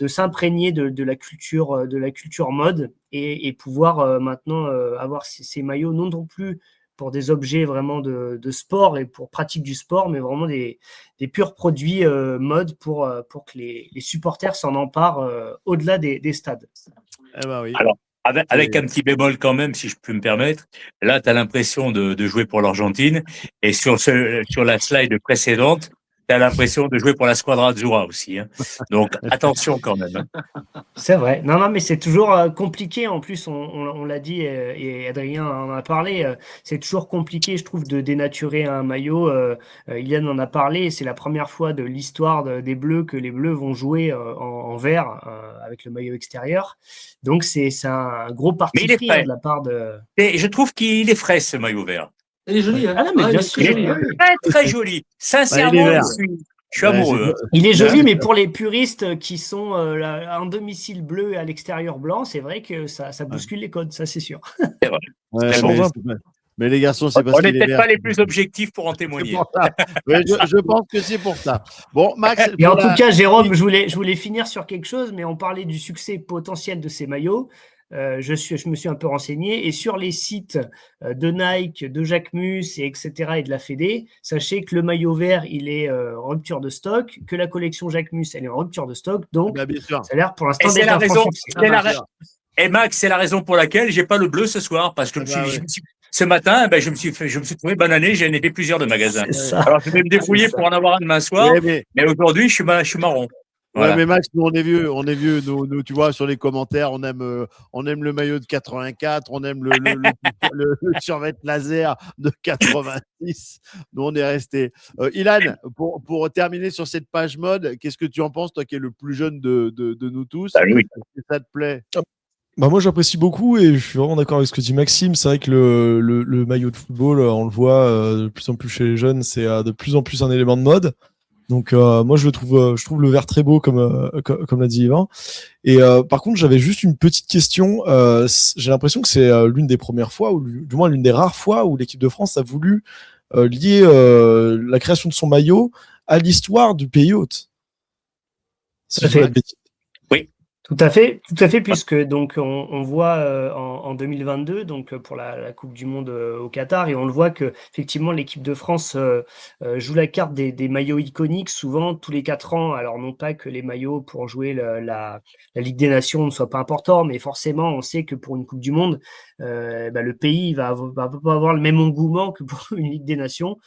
s'imprégner de la culture mode, et pouvoir maintenant avoir ces maillots non plus pour des objets vraiment de sport et pour pratique du sport, mais vraiment des purs produits mode pour que les supporters s'en emparent au-delà des stades. Eh ben oui. Alors, avec un petit bémol quand même, si je peux me permettre, là, tu as l'impression de jouer pour l'Argentine, et sur la slide précédente, tu as l'impression de jouer pour la Squadra Azzurra aussi. Hein. Donc, attention quand même. Hein. C'est vrai. Non, mais c'est toujours compliqué. En plus, on l'a dit, et Adrien en a parlé. C'est toujours compliqué, je trouve, de dénaturer un maillot. Ilian en a parlé. C'est la première fois de l'histoire des Bleus que les Bleus vont jouer en vert avec le maillot extérieur. Donc, c'est un gros parti pris de la part de. Et je trouve qu'il est frais, ce maillot vert. Il est joli, hein. Ah, mais bien il est sûr. très joli, hein. Très, très joli. Sincèrement, vert. je suis amoureux. Il est joli, mais pour les puristes qui sont un domicile bleu et à l'extérieur blanc, c'est vrai que ça bouscule les codes, ça c'est sûr. C'est vrai. Ouais, C'est mais, bon. mais les garçons, c'est parce On n'est qu'il est peut-être vert. pas les plus objectifs pour en C'est témoigner. pour ça. Ouais, je pense que c'est pour ça. Bon, Max. Et en tout cas, Jérôme, je voulais finir sur quelque chose, mais on parlait du succès potentiel de ces maillots. Je me suis un peu renseigné, et sur les sites de Nike, de Jacquemus, et etc. et de la Fédé, sachez que le maillot vert, il est en rupture de stock, que la collection Jacquemus, elle est en rupture de stock, donc Bah, bien sûr. ça a l'air pour l'instant Et c'est d'être la un franc raison. succès. Et Max, c'est la raison pour laquelle j'ai pas le bleu ce soir, parce que ce matin, je me suis trouvé banané, j'ai fait plusieurs de magasins. C'est ça. Alors je vais me débrouiller pour en avoir un demain soir, Ouais, mais aujourd'hui, je suis marron. Voilà. Ouais, mais Max, nous on est vieux, nous, tu vois, sur les commentaires, on aime le maillot de 84, on aime le survêt laser de 86. Nous on est resté. Ilan, pour terminer sur cette page mode, qu'est-ce que tu en penses, toi qui es le plus jeune de nous tous? Salut. Est-ce que ça te plaît? Bah moi j'apprécie beaucoup, et je suis vraiment d'accord avec ce que dit Maxime. C'est vrai que le maillot de football, on le voit de plus en plus chez les jeunes, c'est de plus en plus un élément de mode. Donc moi je trouve le vert très beau, comme l'a dit Yvan. Et par contre, j'avais juste une petite question. J'ai l'impression que c'est l'une des premières fois, ou du moins l'une des rares fois, où l'équipe de France a voulu lier la création de son maillot à l'histoire du pays hôte. Si je dis pas de bêtises. Tout à fait, puisque donc on voit en 2022, donc pour la Coupe du Monde au Qatar, et on le voit que effectivement l'équipe de France joue la carte des maillots iconiques souvent tous les 4 ans. Alors non pas que les maillots pour jouer la Ligue des Nations ne soient pas importants, mais forcément on sait que pour une Coupe du Monde, le pays va pas avoir le même engouement que pour une Ligue des Nations.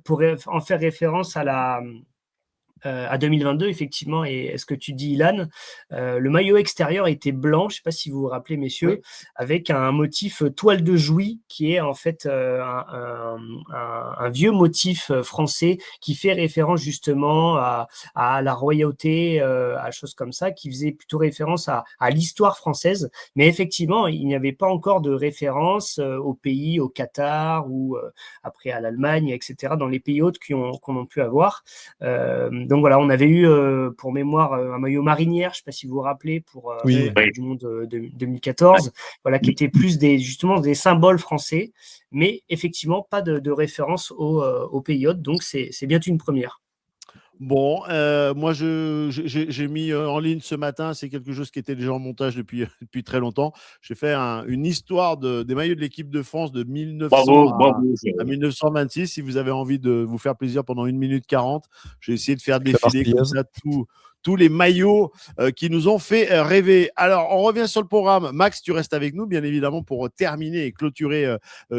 Pour en faire référence à 2022, effectivement, et ce que tu dis, Ilan, le maillot extérieur était blanc, je ne sais pas si vous vous rappelez, messieurs, avec un motif toile de Jouy, qui est en fait un vieux motif français qui fait référence justement à la royauté, à choses comme ça, qui faisait plutôt référence à l'histoire française. Mais effectivement, il n'y avait pas encore de référence au pays, au Qatar, ou après à l'Allemagne, etc., dans les pays hôtes qu'on a pu avoir. Donc voilà, on avait eu pour mémoire un maillot marinière, je ne sais pas si vous vous rappelez, pour du monde 2014, voilà, qui était plus justement des symboles français, mais effectivement pas de référence au pays hôte, donc c'est bien une première. Bon, moi, j'ai mis en ligne ce matin, c'est quelque chose qui était déjà en montage depuis, depuis très longtemps. J'ai fait une histoire des maillots de l'équipe de France de 1900 Bravo. à 1926. Si vous avez envie de vous faire plaisir pendant 1 minute 40, j'ai essayé de faire La défiler comme Marseillaise. ça tous les maillots qui nous ont fait rêver. Alors, on revient sur le programme. Max, tu restes avec nous, bien évidemment, pour terminer et clôturer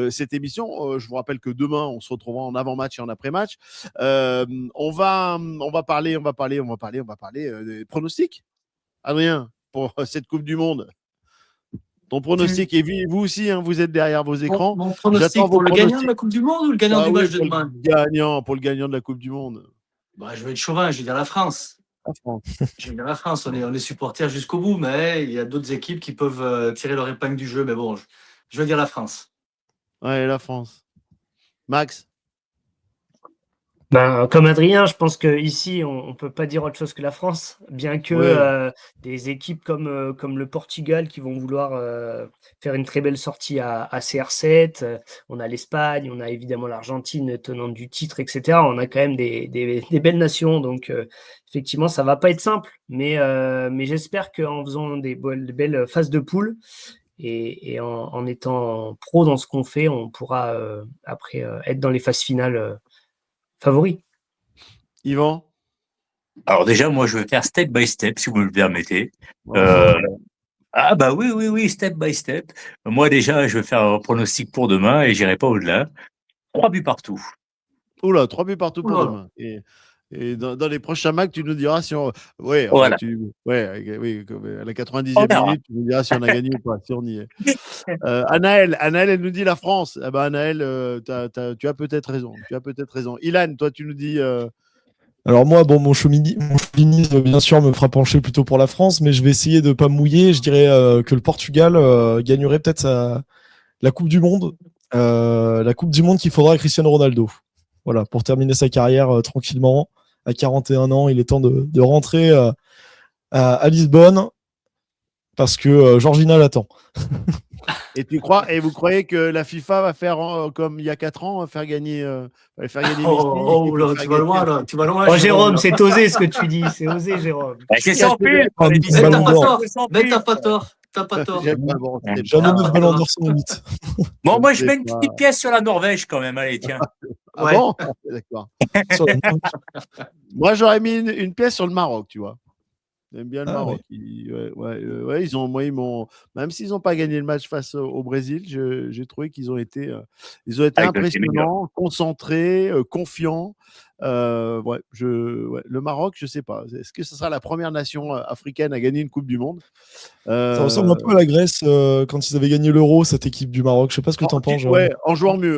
cette émission. Je vous rappelle que demain, on se retrouvera en avant-match et en après-match. On va parler des pronostics. Adrien, pour cette Coupe du Monde. Ton pronostic, et vous aussi, hein, vous êtes derrière vos écrans. Mon J'attends pronostic vos pour le gagnant de pronostics. la Coupe du Monde ou le gagnant Ah du oui, match de pour demain? pour le gagnant de la Coupe du Monde. Bah, je vais être chauvin, je vais dire la France. La France. Je vais dire la France, on est supporters jusqu'au bout, mais il y a d'autres équipes qui peuvent tirer leur épingle du jeu. Mais bon, je vais dire la France. Ouais, la France. Max. Ben, comme Adrien, je pense qu'ici, on ne peut pas dire autre chose que la France, bien que Ouais. des équipes comme le Portugal qui vont vouloir faire une très belle sortie à CR7, on a l'Espagne, on a évidemment l'Argentine tenante du titre, etc. On a quand même des belles nations, donc effectivement, ça va pas être simple, mais j'espère qu'en faisant des belles phases de poule et en étant pro dans ce qu'on fait, on pourra après être dans les phases finales favoris. Yvan. Alors déjà, moi, je vais faire step by step, si vous me le permettez. Oh. Ah bah oui, step by step. Moi déjà, je vais faire un pronostic pour demain et j'irai pas au-delà. 3 buts partout. Oula, 3 buts partout pour Oula. demain. Et dans les prochains matchs, tu nous diras si on. Ouais, enfin, Voilà. oui, à la On 90e verra. minute, tu nous diras si on a gagné ou pas, si on y est. Anaël, elle nous dit la France. Ah bah, Anaël, tu as peut-être raison. Tu as peut-être raison. Ilan, toi, tu nous dis. Alors moi, bon, mon chauvinisme, bien sûr, me fera pencher plutôt pour la France, mais je vais essayer de pas mouiller. Je dirais que le Portugal gagnerait peut-être la Coupe du Monde. La Coupe du Monde qu'il faudra à Cristiano Ronaldo. Voilà, pour terminer sa carrière tranquillement. À 41 ans, il est temps de rentrer à Lisbonne parce que Georgina l'attend. Et vous croyez que la FIFA va faire comme il y a 4 ans, faire gagner Messi Oh là, tu vas loin là, tu vas loin. Oh Jérôme, c'est osé ce que tu dis, c'est osé Jérôme. Bah, c'est sans pile. Ah, On est mais Mais t'as pas 17 ans, tort, c'est sans mais pile. t'as pas tort, t'as pas tort. J'aime pas, bon, c'est J'en ai pas- 9 ballons d'or sans limite. Bon, moi, je c'est mets une pas- petite pièce sur la Norvège quand même. Allez, tiens. Ah Ouais. bon. D'accord. Sur la- Moi, j'aurais mis une pièce sur le Maroc, tu vois. J'aime bien le Ah, Maroc. Ouais, ils m'ont, même s'ils n'ont pas gagné le match face au Brésil, j'ai trouvé qu'ils ont été, Avec le impressionnants, concentrés, confiants. Le Maroc, je sais pas. Est-ce que ce sera la première nation africaine à gagner une Coupe du Monde? Ça ressemble un peu à la Grèce quand ils avaient gagné l'Euro, cette équipe du Maroc. Je sais pas ce que tu en penses, Jérôme. Ouais, en jouant mieux,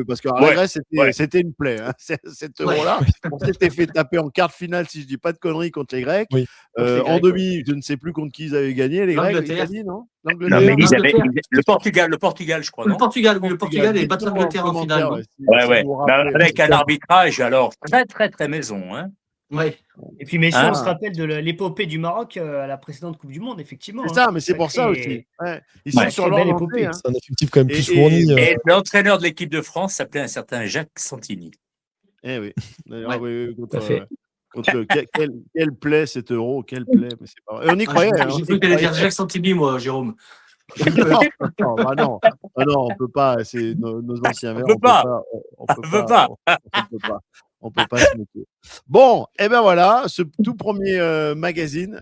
parce que la Ouais, Grèce, ouais. c'était une plaie. Hein. Cet euro-là, on s'était fait taper en quart de finale, si je dis pas de conneries, contre les Grecs. Oui. Les En Grecs, demi, je ne sais plus contre qui ils avaient gagné, les Grecs, L'Angleterre. l'Italie, non? Non, L'Angleterre. mais L'Angleterre. le Portugal, je crois, Le non? Portugal, oui, le Portugal et battre l'Angleterre en finale. non Ouais. vous Mais rappelez. avec un arbitrage, alors, très maison, hein. Ouais. Et puis messieurs, Ah. on se rappelle de l'épopée du Maroc à la précédente Coupe du Monde, effectivement. C'est ça, mais c'est pour ça Sacré- aussi. Ouais. Ils sont Ouais, sur très leur belle lancée. épopée. Hein. C'est un effectif quand même plus Et- fourni. Et l'entraîneur de l'équipe de France s'appelait un certain Jacques Santini. Eh oui. D'ailleurs, Ouais. oui, Tout à fait. quelle plaie cet euro, quelle plaie. Mais c'est pas vrai. Et on y croyait. hein, J'ai on cru y que t'allais dire croyait. Jacques Santini, moi, Jérôme. Non, on peut pas. C'est nos anciens verts. peut pas. On On peut pas. On peut pas se moquer. Bon, et ben voilà, ce tout premier magazine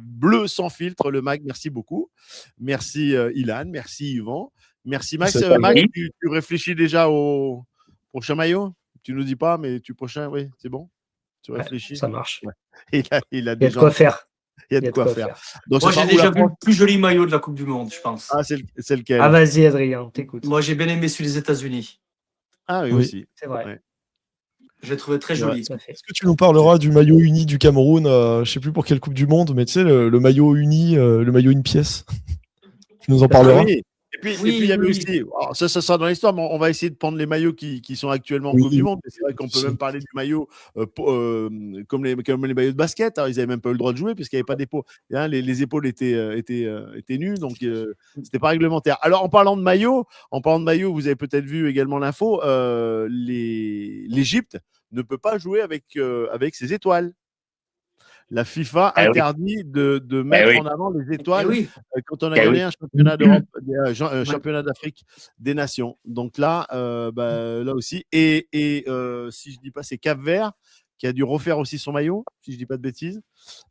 bleu sans filtre, le mag. Merci beaucoup. Merci Ilan, merci Yvan, merci Max. C'est pas Max, grave. tu réfléchis déjà au prochain maillot? Tu nous dis pas, mais prochain, oui, c'est bon. Tu Ouais, réfléchis. ça marche. Ouais. Il a Il y a de déjà. quoi faire. Il y a de quoi faire. Donc, Moi, ce j'ai sera où, déjà la vu le France? plus joli maillot de la Coupe du Monde, je pense. Ah, c'est lequel? Ah vas-y Adrien, on t'écoute. Moi, j'ai bien aimé celui des États-Unis. Ah oui, Oui. aussi. C'est vrai. Ouais. Je l'ai trouvé très C'est joli. Tout à fait. Est-ce que tu nous parleras du maillot uni du Cameroun je sais plus pour quelle Coupe du Monde, mais tu sais, le maillot uni, le maillot une pièce. Tu nous en Ah parleras? oui. Et puis, Oui, il y avait oui, aussi, alors ça sera dans l'histoire, mais on va essayer de prendre les maillots qui sont actuellement en Oui. Coupe du Monde. Mais c'est vrai qu'on peut même parler du maillot comme les maillots de basket. Alors, ils n'avaient même pas eu le droit de jouer puisqu'il n'y avait pas d'épaule. Hein, les épaules étaient nues, donc c'était pas réglementaire. Alors, en parlant de maillot, vous avez peut-être vu également l'info, l'Égypte ne peut pas jouer avec ses étoiles. La FIFA Ah oui. interdit de mettre oui. en avant les Eh étoiles oui. quand on a Eh gagné oui. un championnat d'Europe, Ouais. championnat d'Afrique des Nations. Donc là, là aussi. Et si je dis pas, c'est Cap-Vert qui a dû refaire aussi son maillot, si je dis pas de bêtises,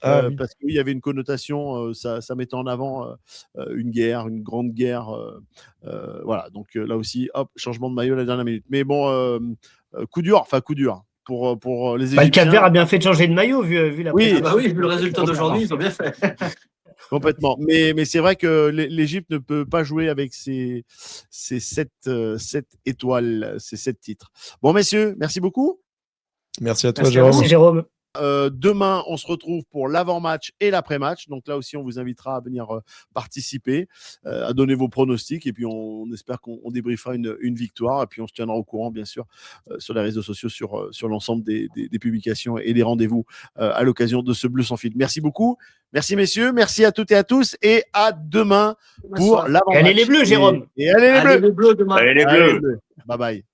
Ah oui. parce qu'il y avait une connotation, ça mettait en avant une guerre, une grande guerre. Voilà. Donc là aussi, hop, changement de maillot à la dernière minute. Mais bon, coup dur. Pour les Bah, le Égyptiens. Cap-Vert a bien fait de changer de maillot vu la Oui, Ah bah prestation. oui, vu le résultat d'aujourd'hui, ils ont bien fait. complètement. Mais c'est vrai que l'Égypte ne peut pas jouer avec ses 7 étoiles, ses 7 titres. Bon, messieurs, merci beaucoup. Merci à toi, Merci à Jérôme. vous. Merci Jérôme. Demain, on se retrouve pour l'avant-match et l'après-match. Donc là aussi, on vous invitera à venir participer, à donner vos pronostics. Et puis, on espère qu'on débriefera une victoire. Et puis, on se tiendra au courant, bien sûr, sur les réseaux sociaux, sur l'ensemble des publications et des rendez-vous à l'occasion de ce Bleu sans fil. Merci beaucoup. Merci, messieurs. Merci à toutes et à tous. Et à demain pour l'avant-match. Et allez les Bleus, Jérôme. Et allez les Allez Bleus. les Bleus demain. Allez, les Allez, Bleus. les Bleus. Bye bye.